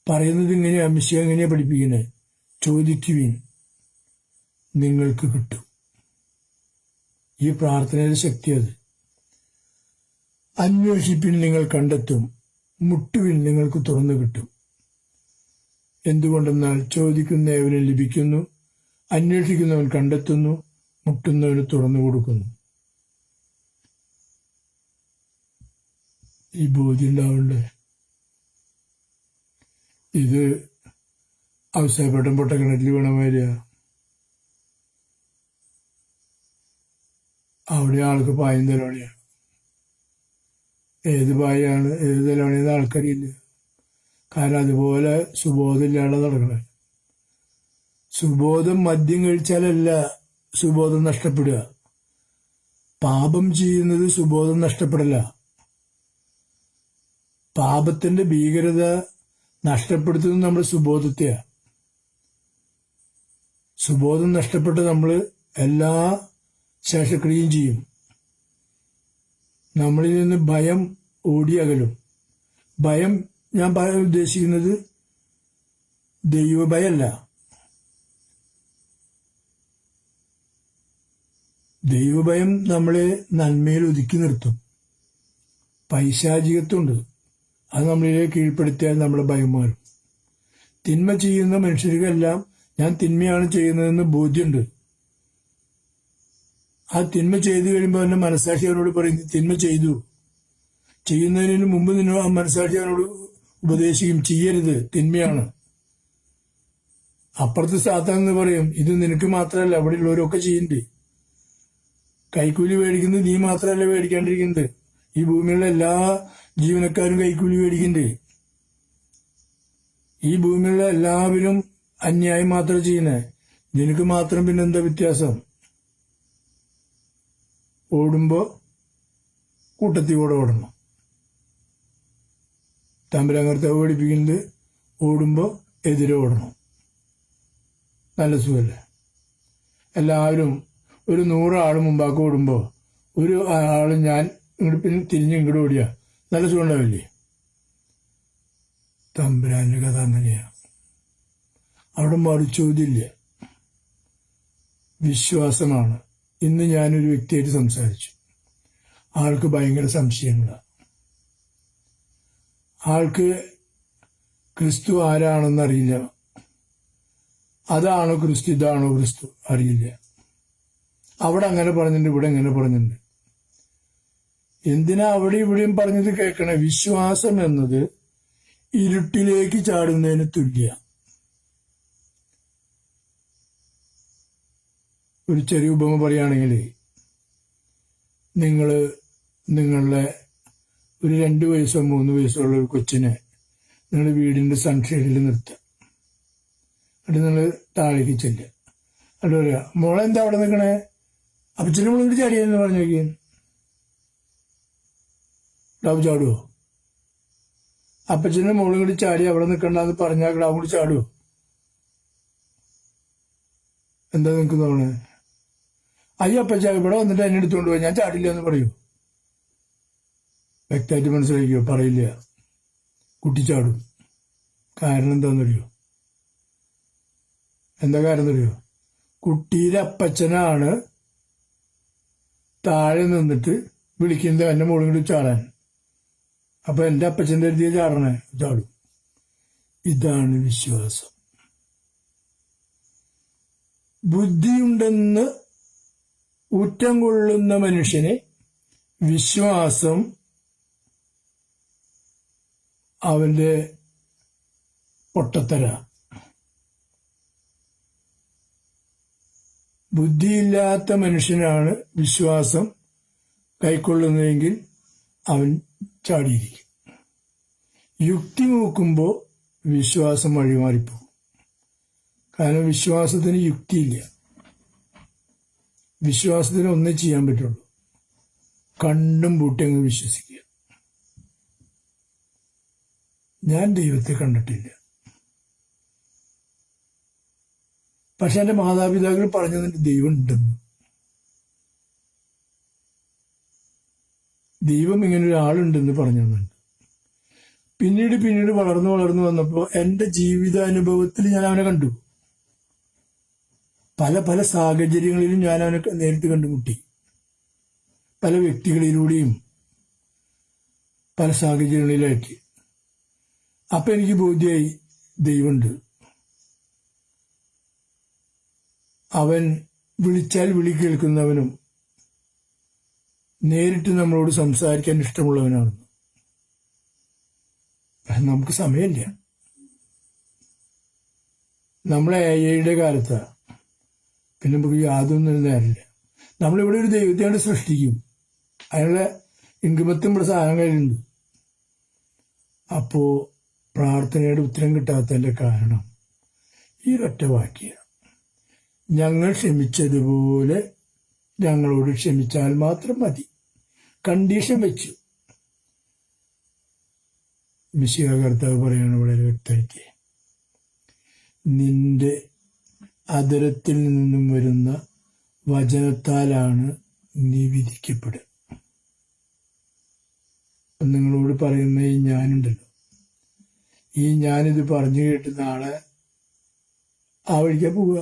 പറയുന്നത് ഇങ്ങനെയാ, മിശിഹ എങ്ങനെയാ പഠിപ്പിക്കുന്നത്? ചോദിക്കുവിൻ നിങ്ങൾക്ക് കിട്ടും. ഈ പ്രാർത്ഥനയുടെ ശക്തി അത്. അന്വേഷിപ്പിൻ നിങ്ങൾ കണ്ടെത്തും, മുട്ടുവിൻ നിങ്ങൾക്ക് തുറന്നു കിട്ടും. എന്തുകൊണ്ടെന്നാൽ ചോദിക്കുന്നവന് ലഭിക്കുന്നു, അന്വേഷിക്കുന്നവൻ കണ്ടെത്തുന്നു, മുട്ടുന്നവന് തുറന്നു കൊടുക്കുന്നു. ഈ ബോധ്യം ഉണ്ടാവണ്ടേ? ഇത് അവസാനപ്പെട്ടം പൊട്ടക്കിണറ്റിൽ വീണമാതിരിയ. അവിടെ ആൾക്ക് പായം തലോണിയാണ്. ഏത് പായാണ് ഏത് തലോണിയെന്ന് ആൾക്കറിയില്ല. കാരണം അതുപോലെ സുബോധമില്ലാതെ നടക്കണേ. സുബോധം മദ്യം കഴിച്ചാലല്ല സുബോധം നഷ്ടപ്പെടുക. പാപം ചെയ്യുന്നത് സുബോധം നഷ്ടപ്പെടല. പാപത്തിന്റെ ഭീകരത നഷ്ടപ്പെടുത്തുന്നത് നമ്മുടെ സുബോധത്തെയാ. സുബോധം നഷ്ടപ്പെട്ട് നമ്മൾ എല്ലാ ശേഷക്രിയയും ചെയ്യും. നമ്മളിൽ നിന്ന് ഭയം ഓടിയകലും. ഭയം ഞാൻ ഉദ്ദേശിക്കുന്നത് ദൈവഭയമല്ല. ദൈവഭയം നമ്മളെ നന്മയിൽ ഒതുക്കി നിർത്തും. പൈശാചികത്വമുണ്ട്, അത് നമ്മളിലെ കീഴ്പ്പെടുത്തിയാൽ നമ്മുടെ ഭയം മാറും. തിന്മ ചെയ്യുന്ന മനുഷ്യർക്കെല്ലാം ഞാൻ തിന്മയാണ് ചെയ്യുന്നതെന്ന് ബോധ്യമുണ്ട്. ആ തിന്മ ചെയ്തു കഴിയുമ്പോൾ അവന്റെ മനസ്സാക്ഷി അവനോട് പറയുന്നു, തിന്മ ചെയ്തു. ചെയ്യുന്നതിന് മുമ്പ് ആ മനസ്സാക്ഷി അവനോട് ഉപദേശിക്കും, ചെയ്യരുത്, തിന്മയാണ്. അപ്പുറത്ത് സാത്താൻ എന്ന് പറയും, ഇത് നിനക്ക് മാത്രമല്ല, അവിടെ ഉള്ളവരൊക്കെ ചെയ്യണ്ടേ. കൈക്കൂലി മേടിക്കുന്നത് നീ മാത്രമല്ല മേടിക്കാണ്ടിരിക്കുന്നത്, ഈ ഭൂമിയിലുള്ള എല്ലാ ജീവനക്കാരും കൈക്കൂലി മേടിക്കണ്ടേ. ഈ ഭൂമിയിലുള്ള എല്ലാവരും അന്യായം മാത്രം ചെയ്യുന്നേ, നിനക്ക് മാത്രം പിന്നെന്താ വ്യത്യാസം? ഓടുമ്പോ കൂട്ടത്തിൽ കൂടെ ഓടണം. തമ്പുരാങ്കർത്താവ് പഠിപ്പിക്കുന്നത് ഓടുമ്പോ എതിരെ ഓടണം. നല്ല സുഖല്ലേ? എല്ലാവരും ഒരു 100 ആള് മുമ്പാക്ക് ഓടുമ്പോ ഒരു ആള് ഞാൻ ഇങ്ങോട്ട് പിന്നെ തിരിഞ്ഞ് ഇങ്ങോട്ട് ഓടിയാ നല്ല സുഖം ഉണ്ടാവില്ലേ? തമ്പുരാന്റെ കഥ അങ്ങനെയാ. അവിടെ മറുചോദ്യമില്ല, വിശ്വാസമാണ്. ഇന്ന് ഞാനൊരു വ്യക്തിയായിട്ട് സംസാരിച്ചു. ആൾക്ക് ഭയങ്കര സംശയങ്ങളാണ്. ആൾക്ക് ക്രിസ്തു ആരാണെന്നറിയില്ല. അതാണോ ക്രിസ്തു, ഇതാണോ ക്രിസ്തു അറിയില്ല. അവിടെ അങ്ങനെ പറഞ്ഞിട്ടുണ്ട്, ഇവിടെ എങ്ങനെ പറഞ്ഞിട്ടുണ്ട്. എന്തിനാ അവിടെ ഇവിടെയും പറഞ്ഞത് കേൾക്കണേ? വിശ്വാസം എന്നത് ഇരുട്ടിലേക്ക് ചാടുന്നതിന് തുല്യ. ഒരു ചെറിയ ഉപമ പറയുകയാണെങ്കിൽ, നിങ്ങളുടെ ഒരു 2 വയസ്സോ 3 വയസ്സോ ഉള്ള ഒരു കൊച്ചിനെ നിങ്ങളുടെ വീടിന്റെ സൺഷെയ്ഡിൽ നിർത്തുക. എന്നിട്ട് നിങ്ങൾ താഴേക്ക് ചെല്ലുക. എന്നിട്ട് പറയുക, മോളെ എന്താ അവിടെ നിൽക്കണേ? അപ്പച്ചനും മോളും കൂടി ചാടിയെന്ന് പറഞ്ഞു നോക്കിയാൽ ഡാവ് ചാടുവോ? അപ്പച്ചനും മോളും കൂടി ചാടി അവിടെ നിൽക്കണ്ടെന്ന് പറഞ്ഞാൽ ഡാവ് കൂടി ചാടുവോ? എന്താ നിങ്ങൾക്ക് തോന്നണേ? അയ്യോ അപ്പച്ച ഇവിടെ വന്നിട്ട് എന്നെ എടുത്തുകൊണ്ട് പോയി, ഞാൻ ചാടില്ല എന്ന് പറയൂ? വ്യക്തമായിട്ട് മനസ്സിലാക്കിയോ? പറയില്ല. കുട്ടി ചാടും. കാരണം എന്താണെന്നറിയോ? എന്താ കാരണം എന്നറിയോ? കുട്ടിയുടെ അപ്പച്ചനാണ് താഴെ നിന്നിട്ട് വിളിക്കുന്നത് എന്നെ മോളും കൂടി ചാടാൻ. അപ്പൊ എന്റെ അപ്പച്ചന്റെ അടുത്ത് ചാടണേ, ചാടും. ഇതാണ് വിശ്വാസം. ബുദ്ധിയുണ്ടെന്ന് ഊറ്റം കൊള്ളുന്ന മനുഷ്യനെ വിശ്വാസം അവന്റെ പൊട്ടത്തര. ബുദ്ധിയില്ലാത്ത മനുഷ്യനാണ് വിശ്വാസം കൈക്കൊള്ളുന്നതെങ്കിൽ അവൻ ചാടിയിരിക്കും. യുക്തി നോക്കുമ്പോൾ വിശ്വാസം വഴിമാറിപ്പോകും. കാരണം വിശ്വാസത്തിന് യുക്തിയില്ല. വിശ്വാസത്തിന് ഒന്നേ ചെയ്യാൻ പറ്റുള്ളൂ, കണ്ടും പൂട്ടി അങ്ങ് വിശ്വസിക്കുക. ഞാൻ ദൈവത്തെ കണ്ടിട്ടില്ല, പക്ഷെ എന്റെ മാതാപിതാക്കൾ പറഞ്ഞതിന്റെ ദൈവം ഉണ്ടെന്ന്. ദൈവം ഇങ്ങനെ ഒരാളുണ്ടെന്ന് പറഞ്ഞു തന്നുണ്ട്. പിന്നീട് വളർന്നു വന്നപ്പോൾ എന്റെ ജീവിതാനുഭവത്തിൽ ഞാൻ അവനെ കണ്ടു. പല സാഹചര്യങ്ങളിലും ഞാൻ അവനെ നേരിട്ട് കണ്ടുമുട്ടി. പല വ്യക്തികളിലൂടെയും പല സാഹചര്യങ്ങളിലായിട്ട്. അപ്പൊ എനിക്ക് ബോധ്യമായി ദൈവമുണ്ട്. അവൻ വിളിച്ചാൽ വിളി കേൾക്കുന്നവനും നേരിട്ട് നമ്മളോട് സംസാരിക്കാൻ ഇഷ്ടമുള്ളവനാണ്. പക്ഷെ നമുക്ക് സമയമില്ല. നമ്മളെ AI കാലത്താ. പിന്നെ നമുക്ക് യാതൊന്നും നേരില്ല. നമ്മളിവിടെ ഒരു ദൈവത്തെയാണ് സൃഷ്ടിക്കും, അതിനുള്ള ഇൻകുമത്തും ഇവിടെ സാധനങ്ങളുണ്ട്. അപ്പോ പ്രാർത്ഥനയുടെ ഉത്തരം കിട്ടാത്തതിന്റെ കാരണം ഈ ഒറ്റ വാക്യ, ഞങ്ങൾ ക്ഷമിച്ചതുപോലെ ഞങ്ങളോട് ക്ഷമിച്ചാൽ മാത്രം മതി. കണ്ടീഷൻ വെച്ചു. മിശിഹ കർത്താവ് പറയാണ് വളരെ വ്യക്തമായിട്ട്, നിന്റെ അധരത്തിൽ നിന്നും വരുന്ന വചനത്താലാണ് നീ വിധിക്കപ്പെടുക. നിങ്ങളോട് പറയുന്ന ഈ ഞാനുണ്ടല്ലോ, ഈ ഞാനിത് പറഞ്ഞു കേട്ട് നാളെ ആ വഴിക്കാ പോവുക.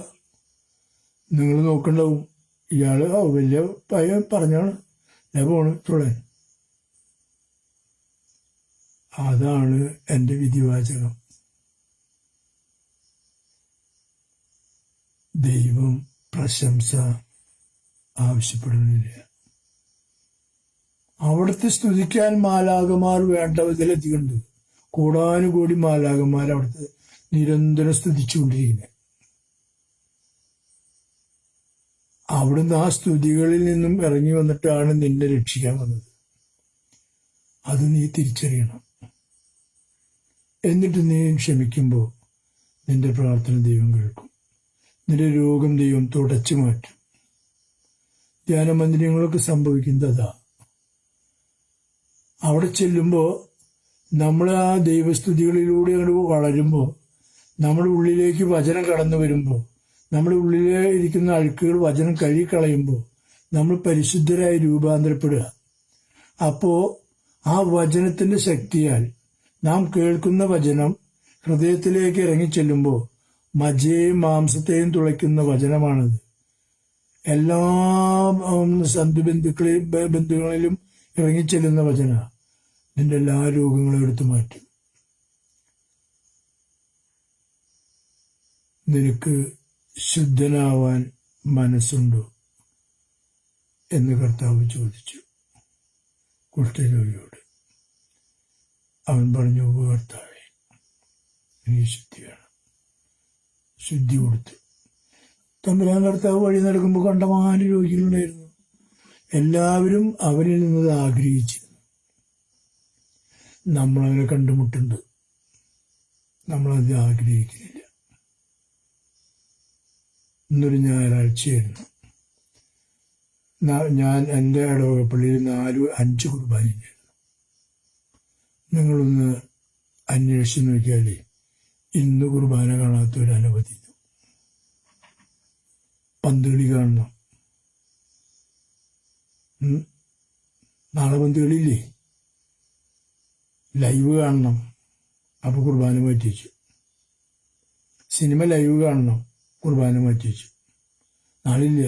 നിങ്ങൾ നോക്കണ്ടാവും, ഇയാള് വലിയ പയ്യൻ പറഞ്ഞാണ് ഞാൻ പോണ് തുള്ളൻ. അതാണ് എന്റെ വിധിവാചകം. ദൈവം പ്രശംസ ആവശ്യപ്പെടുന്നില്ല. അവിടുത്തെ സ്തുതിക്കാൻ മാലാകമാർ വേണ്ട വിധത്തിലെത്തിക്കുന്നുണ്ട്. കോടാനുകോടി മാലാകന്മാർ അവിടുത്തെ നിരന്തരം സ്തുതിച്ചുകൊണ്ടിരിക്കുന്നത്. അവിടുന്ന് ആ സ്തുതികളിൽ നിന്നും ഇറങ്ങി വന്നിട്ടാണ് നിന്നെ രക്ഷിക്കാൻ വന്നത്. അത് നീ തിരിച്ചറിയണം. എന്നിട്ട് നീ ക്ഷമിക്കുമ്പോൾ നിന്റെ പ്രാർത്ഥന ദൈവം കേൾക്കും. നിന്റെ രോഗം ദൈവം തുടച്ചു മാറ്റും. ധ്യാനമന്ദിരങ്ങളൊക്കെ സംഭവിക്കുന്നതാ. അവിടെ ചെല്ലുമ്പോൾ നമ്മൾ ആ ദൈവസ്തുതികളിലൂടെ അങ്ങോട്ട് വളരുമ്പോൾ, നമ്മുടെ ഉള്ളിലേക്ക് വചനം കടന്നു വരുമ്പോൾ, നമ്മുടെ ഉള്ളിലെ ഇരിക്കുന്ന അഴുക്കുകൾ വചനം കഴുകിക്കളയുമ്പോൾ നമ്മൾ പരിശുദ്ധരായി രൂപാന്തരപ്പെടുക. അപ്പോ ആ വചനത്തിന്റെ ശക്തിയാൽ നാം കേൾക്കുന്ന വചനം ഹൃദയത്തിലേക്ക് ഇറങ്ങിച്ചെല്ലുമ്പോൾ മജ്ജയെയും മാംസത്തെയും തുളയ്ക്കുന്ന വചനമാണത്. എല്ലാ ബന്ധുക്കളിലും ഇറങ്ങിച്ചെല്ലുന്ന വചന നിന്റെ എല്ലാ രോഗങ്ങളും എടുത്തു മാറ്റും. നിനക്ക് ശുദ്ധനാവാൻ മനസ്സുണ്ടോ? എന്ന് കർത്താവ് ചോദിച്ചു കുഷ്ഠരോഗിയോട്. അവൻ പറഞ്ഞു, കർത്താവേ, എനിക്ക് ശുദ്ധി വേണം. ശുദ്ധി കൊടുത്തു. തമ്പുരാൻ കർത്താവ് വഴി നടക്കുമ്പോൾ കണ്ടമാന രോഗികളുണ്ടായിരുന്നു. എല്ലാവരും അവനിൽ നിന്നത് ആഗ്രഹിച്ചിരുന്നു. നമ്മളവനെ കണ്ടുമുട്ടുണ്ട്, നമ്മളത് ആഗ്രഹിക്കുന്നില്ല. ഇന്നൊരു ഞായറാഴ്ചയായിരുന്നു. ഞാൻ എൻ്റെ ഇടവകപ്പള്ളിയിൽ 4-5 കുർബാനയുണ്ടായിരുന്നു. നിങ്ങളൊന്ന് അന്വേഷിച്ച് നോക്കിയാലേ ഇന്ന് കുർബാന കാണാത്തവരനവധി. പന്തുകളി കാണണം. നാളെ പന്തുകളില്ലേ, ലൈവ് കാണണം. അപ്പൊ കുർബാന മാറ്റി വെച്ചു. സിനിമ ലൈവ് കാണണം, കുർബാന മാറ്റി വെച്ചു. നാളില്ല.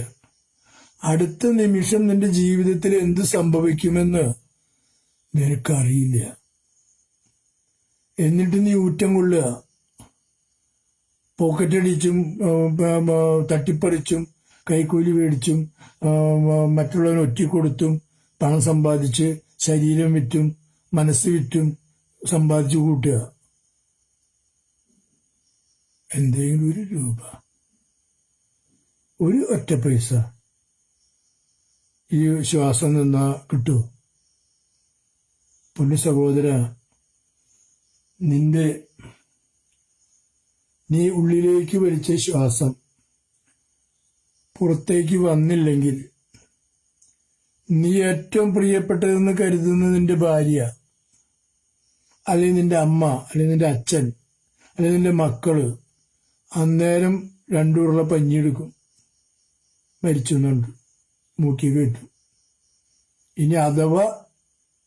അടുത്ത നിമിഷം നിന്റെ ജീവിതത്തിൽ എന്ത് സംഭവിക്കുമെന്ന് നിനക്കറിയില്ല. എന്നിട്ട് നീ ഊറ്റം കൊള്ളുക, പോക്കറ്റടിച്ചും തട്ടിപ്പറിച്ചും കൈക്കൂലി മേടിച്ചും മറ്റുള്ളവന് ഒറ്റിക്കൊടുത്തും പണം സമ്പാദിച്ച് ശരീരം വിറ്റും മനസ്സ് വിറ്റും സമ്പാദിച്ചു കൂട്ടുക. എന്തെങ്കിലും 1 രൂപ, 1 ഒറ്റ പൈസ ഈ ശ്വാസം നിന്നാ കിട്ടുമോ? പൊന്നു സഹോദര, നീ ഉള്ളിലേക്ക് വലിച്ച ശ്വാസം പുറത്തേക്ക് വന്നില്ലെങ്കിൽ നീ ഏറ്റവും പ്രിയപ്പെട്ടതെന്ന് കരുതുന്ന നിന്റെ ഭാര്യ, അല്ലെങ്കിൽ നിന്റെ അമ്മ, അല്ലെങ്കിൽ നിന്റെ അച്ഛൻ, അല്ലെങ്കിൽ നിന്റെ മക്കള് അന്നേരം 2 ഉരുള പഞ്ഞിയെടുക്കും, മരിച്ചുന്നുണ്ട്, മൂക്കി കേട്ടു. ഇനി അഥവാ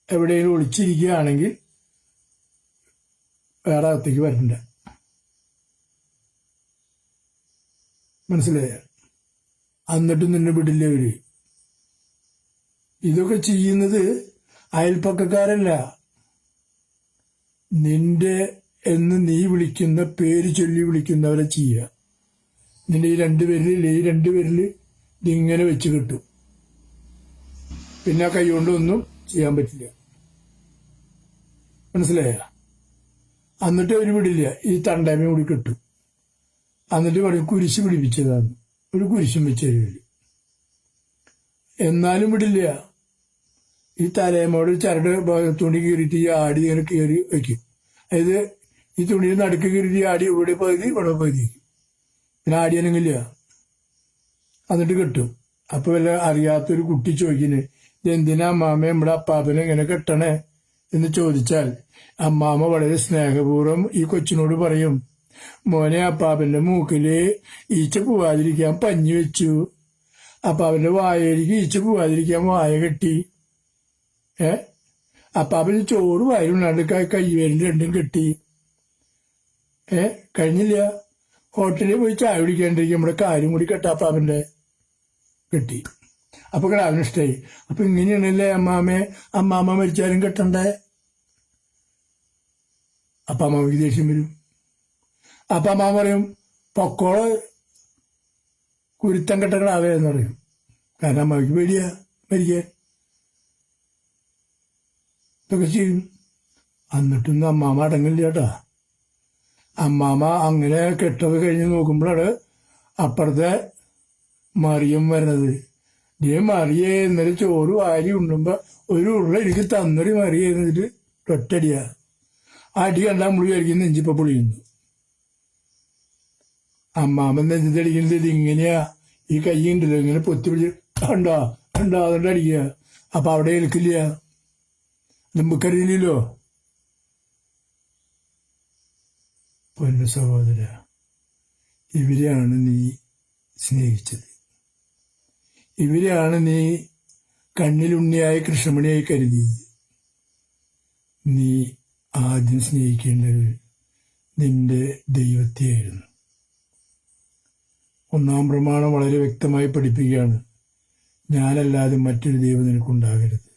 എവിടെയെങ്കിലും ഒളിച്ചിരിക്കുകയാണെങ്കിൽ വേറെ അകത്തേക്ക് വരണ്ട. മനസ്സിലായ? എന്നിട്ടും നിന്നെ വിടില്ല അവര്. ഇതൊക്കെ ചെയ്യുന്നത് അയൽപ്പക്കക്കാരല്ല, നിന്റെ എന്ന് നീ വിളിക്കുന്ന പേര് ചൊല്ലി വിളിക്കുന്നവരെ ചെയ്യുക. നിന്റെ ഈ 2 പേരില് ഇതിങ്ങനെ വെച്ച് കിട്ടും. പിന്നെ കൈ കൊണ്ടൊന്നും ചെയ്യാൻ പറ്റില്ല. മനസ്സിലായ? എന്നിട്ട് അവര് വിടില്ല. ഈ തണ്ടേമ കൂടി കിട്ടും. എന്നിട്ട് പറയും കുരിശ് പിടിപ്പിച്ചതാണ്, ഒരു കുരിശും വെച്ച് തരുമില്ല. എന്നാലും വിടില്ല. ഈ തലേമോട് ചരട് തുണി കീറിയിട്ട് ഈ ആടി ഇങ്ങനെ കീറി വയ്ക്കും. അതായത് ഈ തുണിയിൽ നടുക്ക് കീറിയിട്ട് ഈ ആടി ഇവിടെ പകുതി ഇവിടെ പകുതി, പിന്നെ ആടിയനങ്ങില്ല. എന്നിട്ട് കെട്ടും. അപ്പൊ വല്ല അറിയാത്തൊരു കുട്ടി ചോദിക്കുന്നു, എന്തിനാ അമ്മാമ നമ്മുടെ അപ്പാപ്പനെ ഇങ്ങനെ കെട്ടണേ എന്ന് ചോദിച്ചാൽ അമ്മാമ വളരെ സ്നേഹപൂർവ്വം ഈ കൊച്ചിനോട് പറയും, മോനെ, അപ്പാപ്പന്റെ മൂക്കില് ഈച്ച പോവാതിരിക്കാൻ പഞ്ഞി വെച്ചു, അപ്പാപ്പന്റെ വായയിലേക്ക് ഈച്ച പോവാതിരിക്കാൻ വായ കെട്ടി, അപ്പാപ്പന് ചോറ് വായിലുണ്ടാണ്ട് കൈവേലിൽ 2ഉം കെട്ടി. കഴിഞ്ഞില്ല, ഹോട്ടലിൽ പോയി ചായ കുടിക്കാണ്ടിരിക്കും, നമ്മുടെ കാലും കൂടി കെട്ടാപ്പാപ്പന്റെ കെട്ടി. അപ്പൊ കിടാവിന് ഇഷ്ടായി. അപ്പൊ ഇങ്ങനെയാണല്ലേ അമ്മാമ്മ മരിച്ചാലും കെട്ടണ്ടേ? അപ്പൊ അമ്മാമ്മക്ക് ദേഷ്യം വരും. അപ്പൊ അമ്മാമ്മ പറയും, പൊക്കോള് കുരുത്തം കെട്ട കിടാവേ എന്ന് പറയും. കാരണം അമ്മാമ്മക്ക് പേടിയാ മരിക്കാൻ. ഇതൊക്കെ ചെയ്യും. എന്നിട്ടൊന്നും അമ്മാമ്മ അടങ്ങില്ല കേട്ടാ. അമ്മാമ്മ അങ്ങനെ കെട്ടത് കഴിഞ്ഞ് നോക്കുമ്പോഴാണ് അപ്പുറത്തെ മറിയം വരുന്നത്. നീ മറിയേ, ഇന്നലെ ചോറ് വാരി ഉണ്ണുമ്പോ 1 ഉരുള എനിക്ക് തന്നൊരു മറിയ എന്നിട്ട് ഒറ്റടിയാ. അടി കണ്ടാൽ നമ്മൾ വിചാരിക്കും നെഞ്ചിപ്പ പൊളിയുന്നു. അമ്മാമ്മ നെഞ്ചിട്ടടിക്കുന്നത് ഇതിങ്ങനെയാ, ഈ കൈ ഉണ്ടല്ലോ ഇങ്ങനെ പൊത്തി പിടിച്ച് കണ്ടോ അതുകൊണ്ട് അടിക്കുക. അപ്പൊ അവിടെ ഏൽക്കില്ല, നമുക്കറിയില്ലല്ലോ. പൊന്നു സഹോദര, ഇവരെയാണ് നീ സ്നേഹിച്ചത്. ഇവരെയാണ് നീ കണ്ണിലുണ്ണിയായ കൃഷ്ണമണിയായി കരുതിയത്. നീ ആദ്യം സ്നേഹിക്കേണ്ടത് നിന്റെ ദൈവത്തെയായിരുന്നു. 1-ാം പ്രമാണം വളരെ വ്യക്തമായി പഠിപ്പിക്കുകയാണ്, ഞാനല്ലാതെ മറ്റൊരു ദൈവം നിനക്കുണ്ടാകരുത്.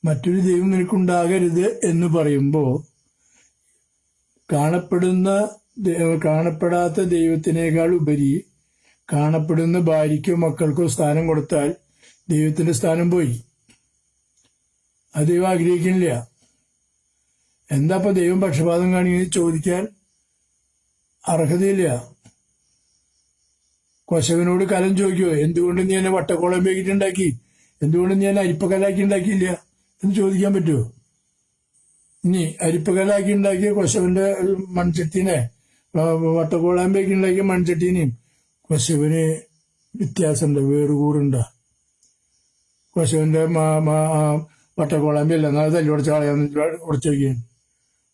മറ്റൊരു ദൈവം നിനക്കുണ്ടാകരുത് എന്ന് പറയുമ്പോൾ കാണപ്പെടാത്ത ദൈവത്തിനേക്കാൾ ഉപരി കാണപ്പെടുന്ന ഭാര്യയ്ക്കോ മക്കൾക്കോ സ്ഥാനം കൊടുത്താൽ ദൈവത്തിന്റെ സ്ഥാനം പോയി. അത് ദൈവം ആഗ്രഹിക്കുന്നില്ല. എന്താ ദൈവം പക്ഷപാതം കാണിക്കുന്നത് ചോദിക്കാൻ അർഹതയില്ല. കൊശവനോട് കലം ചോദിക്കുമോ, എന്തുകൊണ്ട് നീ എന്നെ വട്ടക്കോളമ്പേക്കിട്ട് ഉണ്ടാക്കി, എന്തുകൊണ്ട് നീ എന്നെ അരിപ്പക്കലാക്കി ഉണ്ടാക്കിയില്ല എന്ന് ചോദിക്കാൻ പറ്റുമോ? ഇനി അരിപ്പക്കലാക്കി ഉണ്ടാക്കിയ കൊശവന്റെ മൺചട്ടീനെ, വട്ടക്കോളാമ്പേക്ക് ഉണ്ടാക്കിയ മൺചട്ടീനെയും കൊശവന് വ്യത്യാസമുണ്ട്, വേറുകൂറുണ്ടോ? കൊശവന്റെ വട്ടക്കോളാമ്പല്ല, നാളെ തല്ലുടച്ച കളയാന്ന് ഉടച്ചു വയ്ക്കാൻ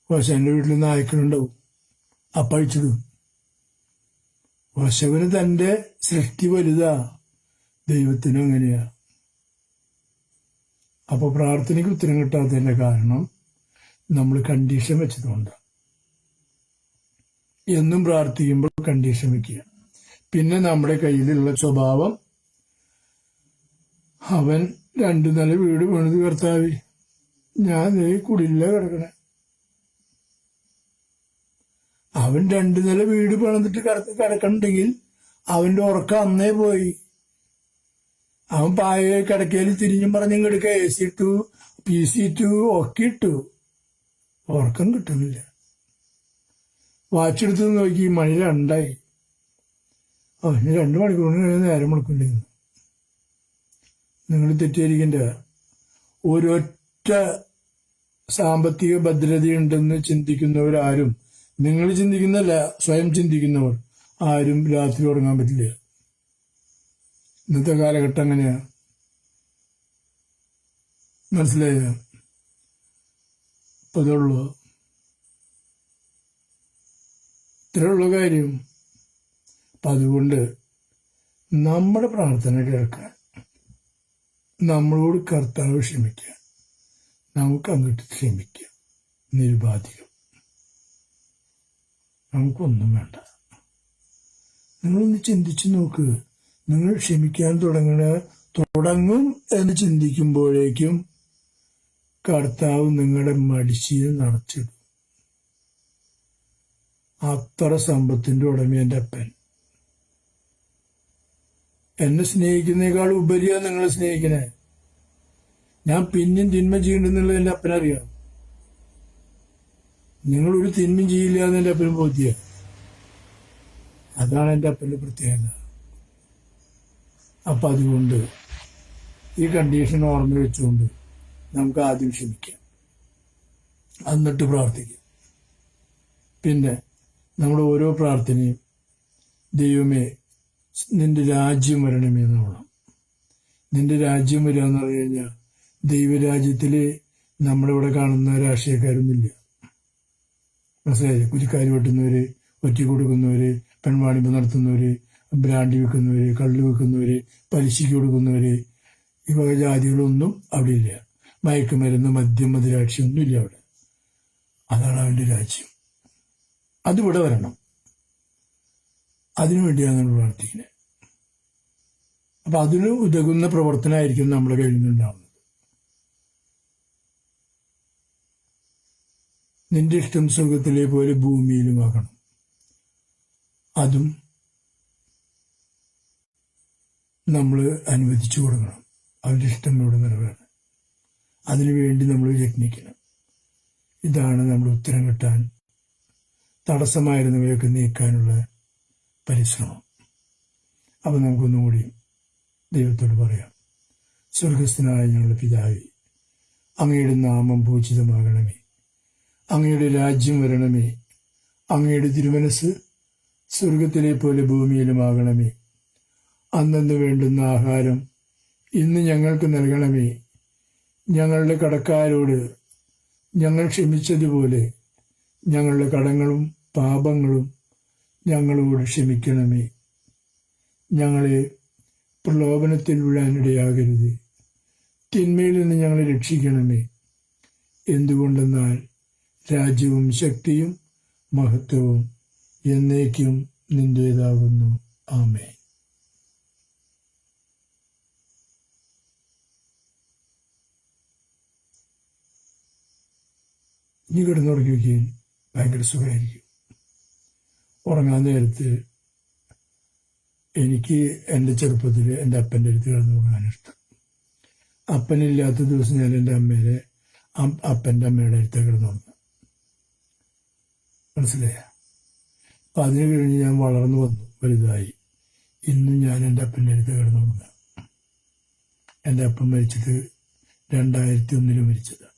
കൊശവന്റെ വീട്ടിൽ നായ്ക്കളുണ്ടാവും, അപ്പഴിച്ചിടും. കൊശവന് തന്റെ സൃഷ്ടി വലുതാ, ദൈവത്തിനും അങ്ങനെയാ. അപ്പൊ പ്രാർത്ഥനയ്ക്ക് ഉത്തരം കിട്ടാത്തതിന്റെ കാരണം നമ്മൾ കണ്ടീഷൻ വെച്ചതുകൊണ്ടാണ്. എന്നും പ്രാർത്ഥിക്കുമ്പോൾ കണ്ടീഷൻ വെക്കുക. പിന്നെ നമ്മുടെ കയ്യിലുള്ള സ്വഭാവം, അവൻ 2 നില വീട് പണിത് കർത്താവേ, ഞാൻ കുടില്ല കിടക്കണേ. അവൻ 2 നില വീട് പണിതിട്ട് കിടക്കണമെങ്കിൽ അവന്റെ ഉറക്കം അന്നേ പോയി. അവൻ പായ കിടക്കയിൽ തിരിഞ്ഞും പറഞ്ഞും കിടക്ക, AC ഇട്ടു, PC ഇട്ടു, ഒക്കെ ഇട്ടു, ഉറക്കം കിട്ടുന്നില്ല. വാച്ചെടുത്ത് നോക്കി, മണി 2 ഇനി 2 മണിക്കൂറിന് നേരം വിളിക്കൊണ്ടിരുന്നു. നിങ്ങൾ തെറ്റിദ്ധരിക്കേണ്ട. ഒരൊറ്റ സാമ്പത്തിക ഭദ്രതയുണ്ടെന്ന് ചിന്തിക്കുന്നവരാരും, നിങ്ങൾ ചിന്തിക്കുന്നല്ല, സ്വയം ചിന്തിക്കുന്നവർ ആരും രാത്രി ഉറങ്ങാൻ പറ്റില്ല. ഇന്നത്തെ കാലഘട്ടം അങ്ങനെയാ. മനസ്സിലായോ? അപ്പൊ ഇതുള്ളൂ, ഇത്രയുള്ള കാര്യം. അപ്പൊ അതുകൊണ്ട് നമ്മുടെ പ്രാർത്ഥന കേൾക്കാൻ നമ്മളോട് കർത്താവ് ക്ഷമിക്കുക, നമുക്ക് അങ്ങോട്ട് ക്ഷമിക്കുക, നിരുപാധികം. നമുക്കൊന്നും വേണ്ട. നിങ്ങളൊന്ന് ചിന്തിച്ചു നോക്ക്. നിങ്ങൾ ക്ഷമിക്കാൻ തുടങ്ങും എന്ന് ചിന്തിക്കുമ്പോഴേക്കും കർത്താവ് നിങ്ങളുടെ മടിശീല നടച്ചിടും. അത്ര സമ്പത്തിന്റെ ഉടമ എൻ്റെ അപ്പൻ. എന്നെ സ്നേഹിക്കുന്നേക്കാൾ ഉപരിയാ നിങ്ങളെ സ്നേഹിക്കണേ. ഞാൻ പിന്നെയും തിന്മ ചെയ്യണ്ടെന്നുള്ളത് എൻ്റെ അപ്പനറിയാം. നിങ്ങളൊരു തിന്മയും ചെയ്യില്ല എന്ന് എൻ്റെ അപ്പന് ബോധ്യ. അതാണ് എൻ്റെ അപ്പന്റെ പ്രത്യേകത. അപ്പൊ അതുകൊണ്ട് ഈ കണ്ടീഷൻ ഓർമ്മ വെച്ചുകൊണ്ട് നമുക്ക് ആദ്യം ക്ഷമിക്കാം, എന്നിട്ട് പ്രാർത്ഥിക്കാം. പിന്നെ നമ്മുടെ ഓരോ പ്രാർത്ഥനയും ദൈവമേ നിന്റെ രാജ്യം വരണമേ എന്നോണം. നിന്റെ രാജ്യം വരിക എന്ന് പറഞ്ഞു കഴിഞ്ഞാൽ ദൈവരാജ്യത്തില് നമ്മുടെ ഇവിടെ കാണുന്ന രാഷ്ട്രീയക്കാരൊന്നുമില്ല. മനസ്സിലായി? കുരിക്കാരി വെട്ടുന്നവര്, ഒറ്റി കൊടുക്കുന്നവര്, പെൺവാണിപ്പ് നടത്തുന്നവര്, ബ്രാൻഡി വെക്കുന്നവര്, കള്ള് വെക്കുന്നവര്, പലിശയ്ക്ക് കൊടുക്കുന്നവര്, ഈ വക ജാതികളൊന്നും അവിടെ ഇല്ല. മയക്കുമരുന്ന്, മദ്യം, മദിരാക്ഷി ഒന്നുമില്ല അവിടെ. അതാണ് അവന്റെ രാജ്യം. അതിവിടെ വരണം. അതിനുവേണ്ടിയാണ് നമ്മൾ പ്രാർത്ഥിക്കുന്നത്. അപ്പൊ അതിന് ഉതകുന്ന പ്രവർത്തനമായിരിക്കും നമ്മുടെ കയ്യിൽ നിന്നുണ്ടാവുന്നത്. നിന്റെ ഇഷ്ടം സ്വർഗത്തിലെ പോലെ ഭൂമിയിലുമാകണം. അതും നമ്മൾ അനുവദിച്ചു കൊടുക്കണം. അവന്റെ ഇഷ്ടം ഇവിടെ നിറവേറണം. അതിനുവേണ്ടി നമ്മൾ യത്നിക്കണം. ഇതാണ് നമ്മൾ ഉത്തരം കിട്ടാൻ തടസ്സമായിരുന്നവയൊക്കെ നീക്കാനുള്ള പരിശ്രമം. അപ്പൊ നമുക്കൊന്നുകൂടി ദൈവത്തോട് പറയാം. സ്വർഗസ്ഥനായ ഞങ്ങളുടെ പിതാവേ, അങ്ങയുടെ നാമം പൂജിതമാകണമേ, അങ്ങയുടെ രാജ്യം വരണമേ, അങ്ങയുടെ തിരുമനസ് സ്വർഗത്തിലെ പോലെ ഭൂമിയിലുമാകണമേ. അന്നന്ന് വേണ്ടുന്ന ആഹാരം ഇന്ന് ഞങ്ങൾക്ക് നൽകണമേ. ഞങ്ങളുടെ കടക്കാരോട് ഞങ്ങൾ ക്ഷമിച്ചതുപോലെ ഞങ്ങളുടെ കടങ്ങളും പാപങ്ങളും ഞങ്ങളോട് ക്ഷമിക്കണമേ. ഞങ്ങളെ പ്രലോഭനത്തിൽ വീഴാനിടയാകരുത്, തിന്മയിൽ നിന്ന് ഞങ്ങളെ രക്ഷിക്കണമേ. എന്തുകൊണ്ടെന്നാൽ രാജ്യവും ശക്തിയും മഹത്വവും എന്നേക്കും നിന്റേതാകുന്നു. ആമേൻ. ഇനി കിടന്നുറങ്ങി വയ്ക്കുകയും ഭയങ്കര സുഖമായിരിക്കും. ഉറങ്ങാൻ നേരത്ത് എനിക്ക് എൻ്റെ ചെറുപ്പത്തിൽ എൻ്റെ അപ്പൻ്റെ അടുത്ത് കിടന്നുറങ്ങാൻ ഇഷ്ടം. അപ്പനില്ലാത്ത ദിവസം ഞാൻ എൻ്റെ അമ്മേനെ അപ്പൻ്റെ അമ്മയുടെ അടുത്ത് കിടന്നുറങ്ങുക. മനസ്സിലായ? അപ്പം അതിന് കഴിഞ്ഞ് ഞാൻ വളർന്നു വന്നു, വലുതായി. ഇന്നും ഞാൻ എൻ്റെ അപ്പൻ്റെ അടുത്ത് കിടന്നുറങ്ങുക. എൻ്റെ അപ്പം മരിച്ചിട്ട് 2001 മരിച്ചതാണ്.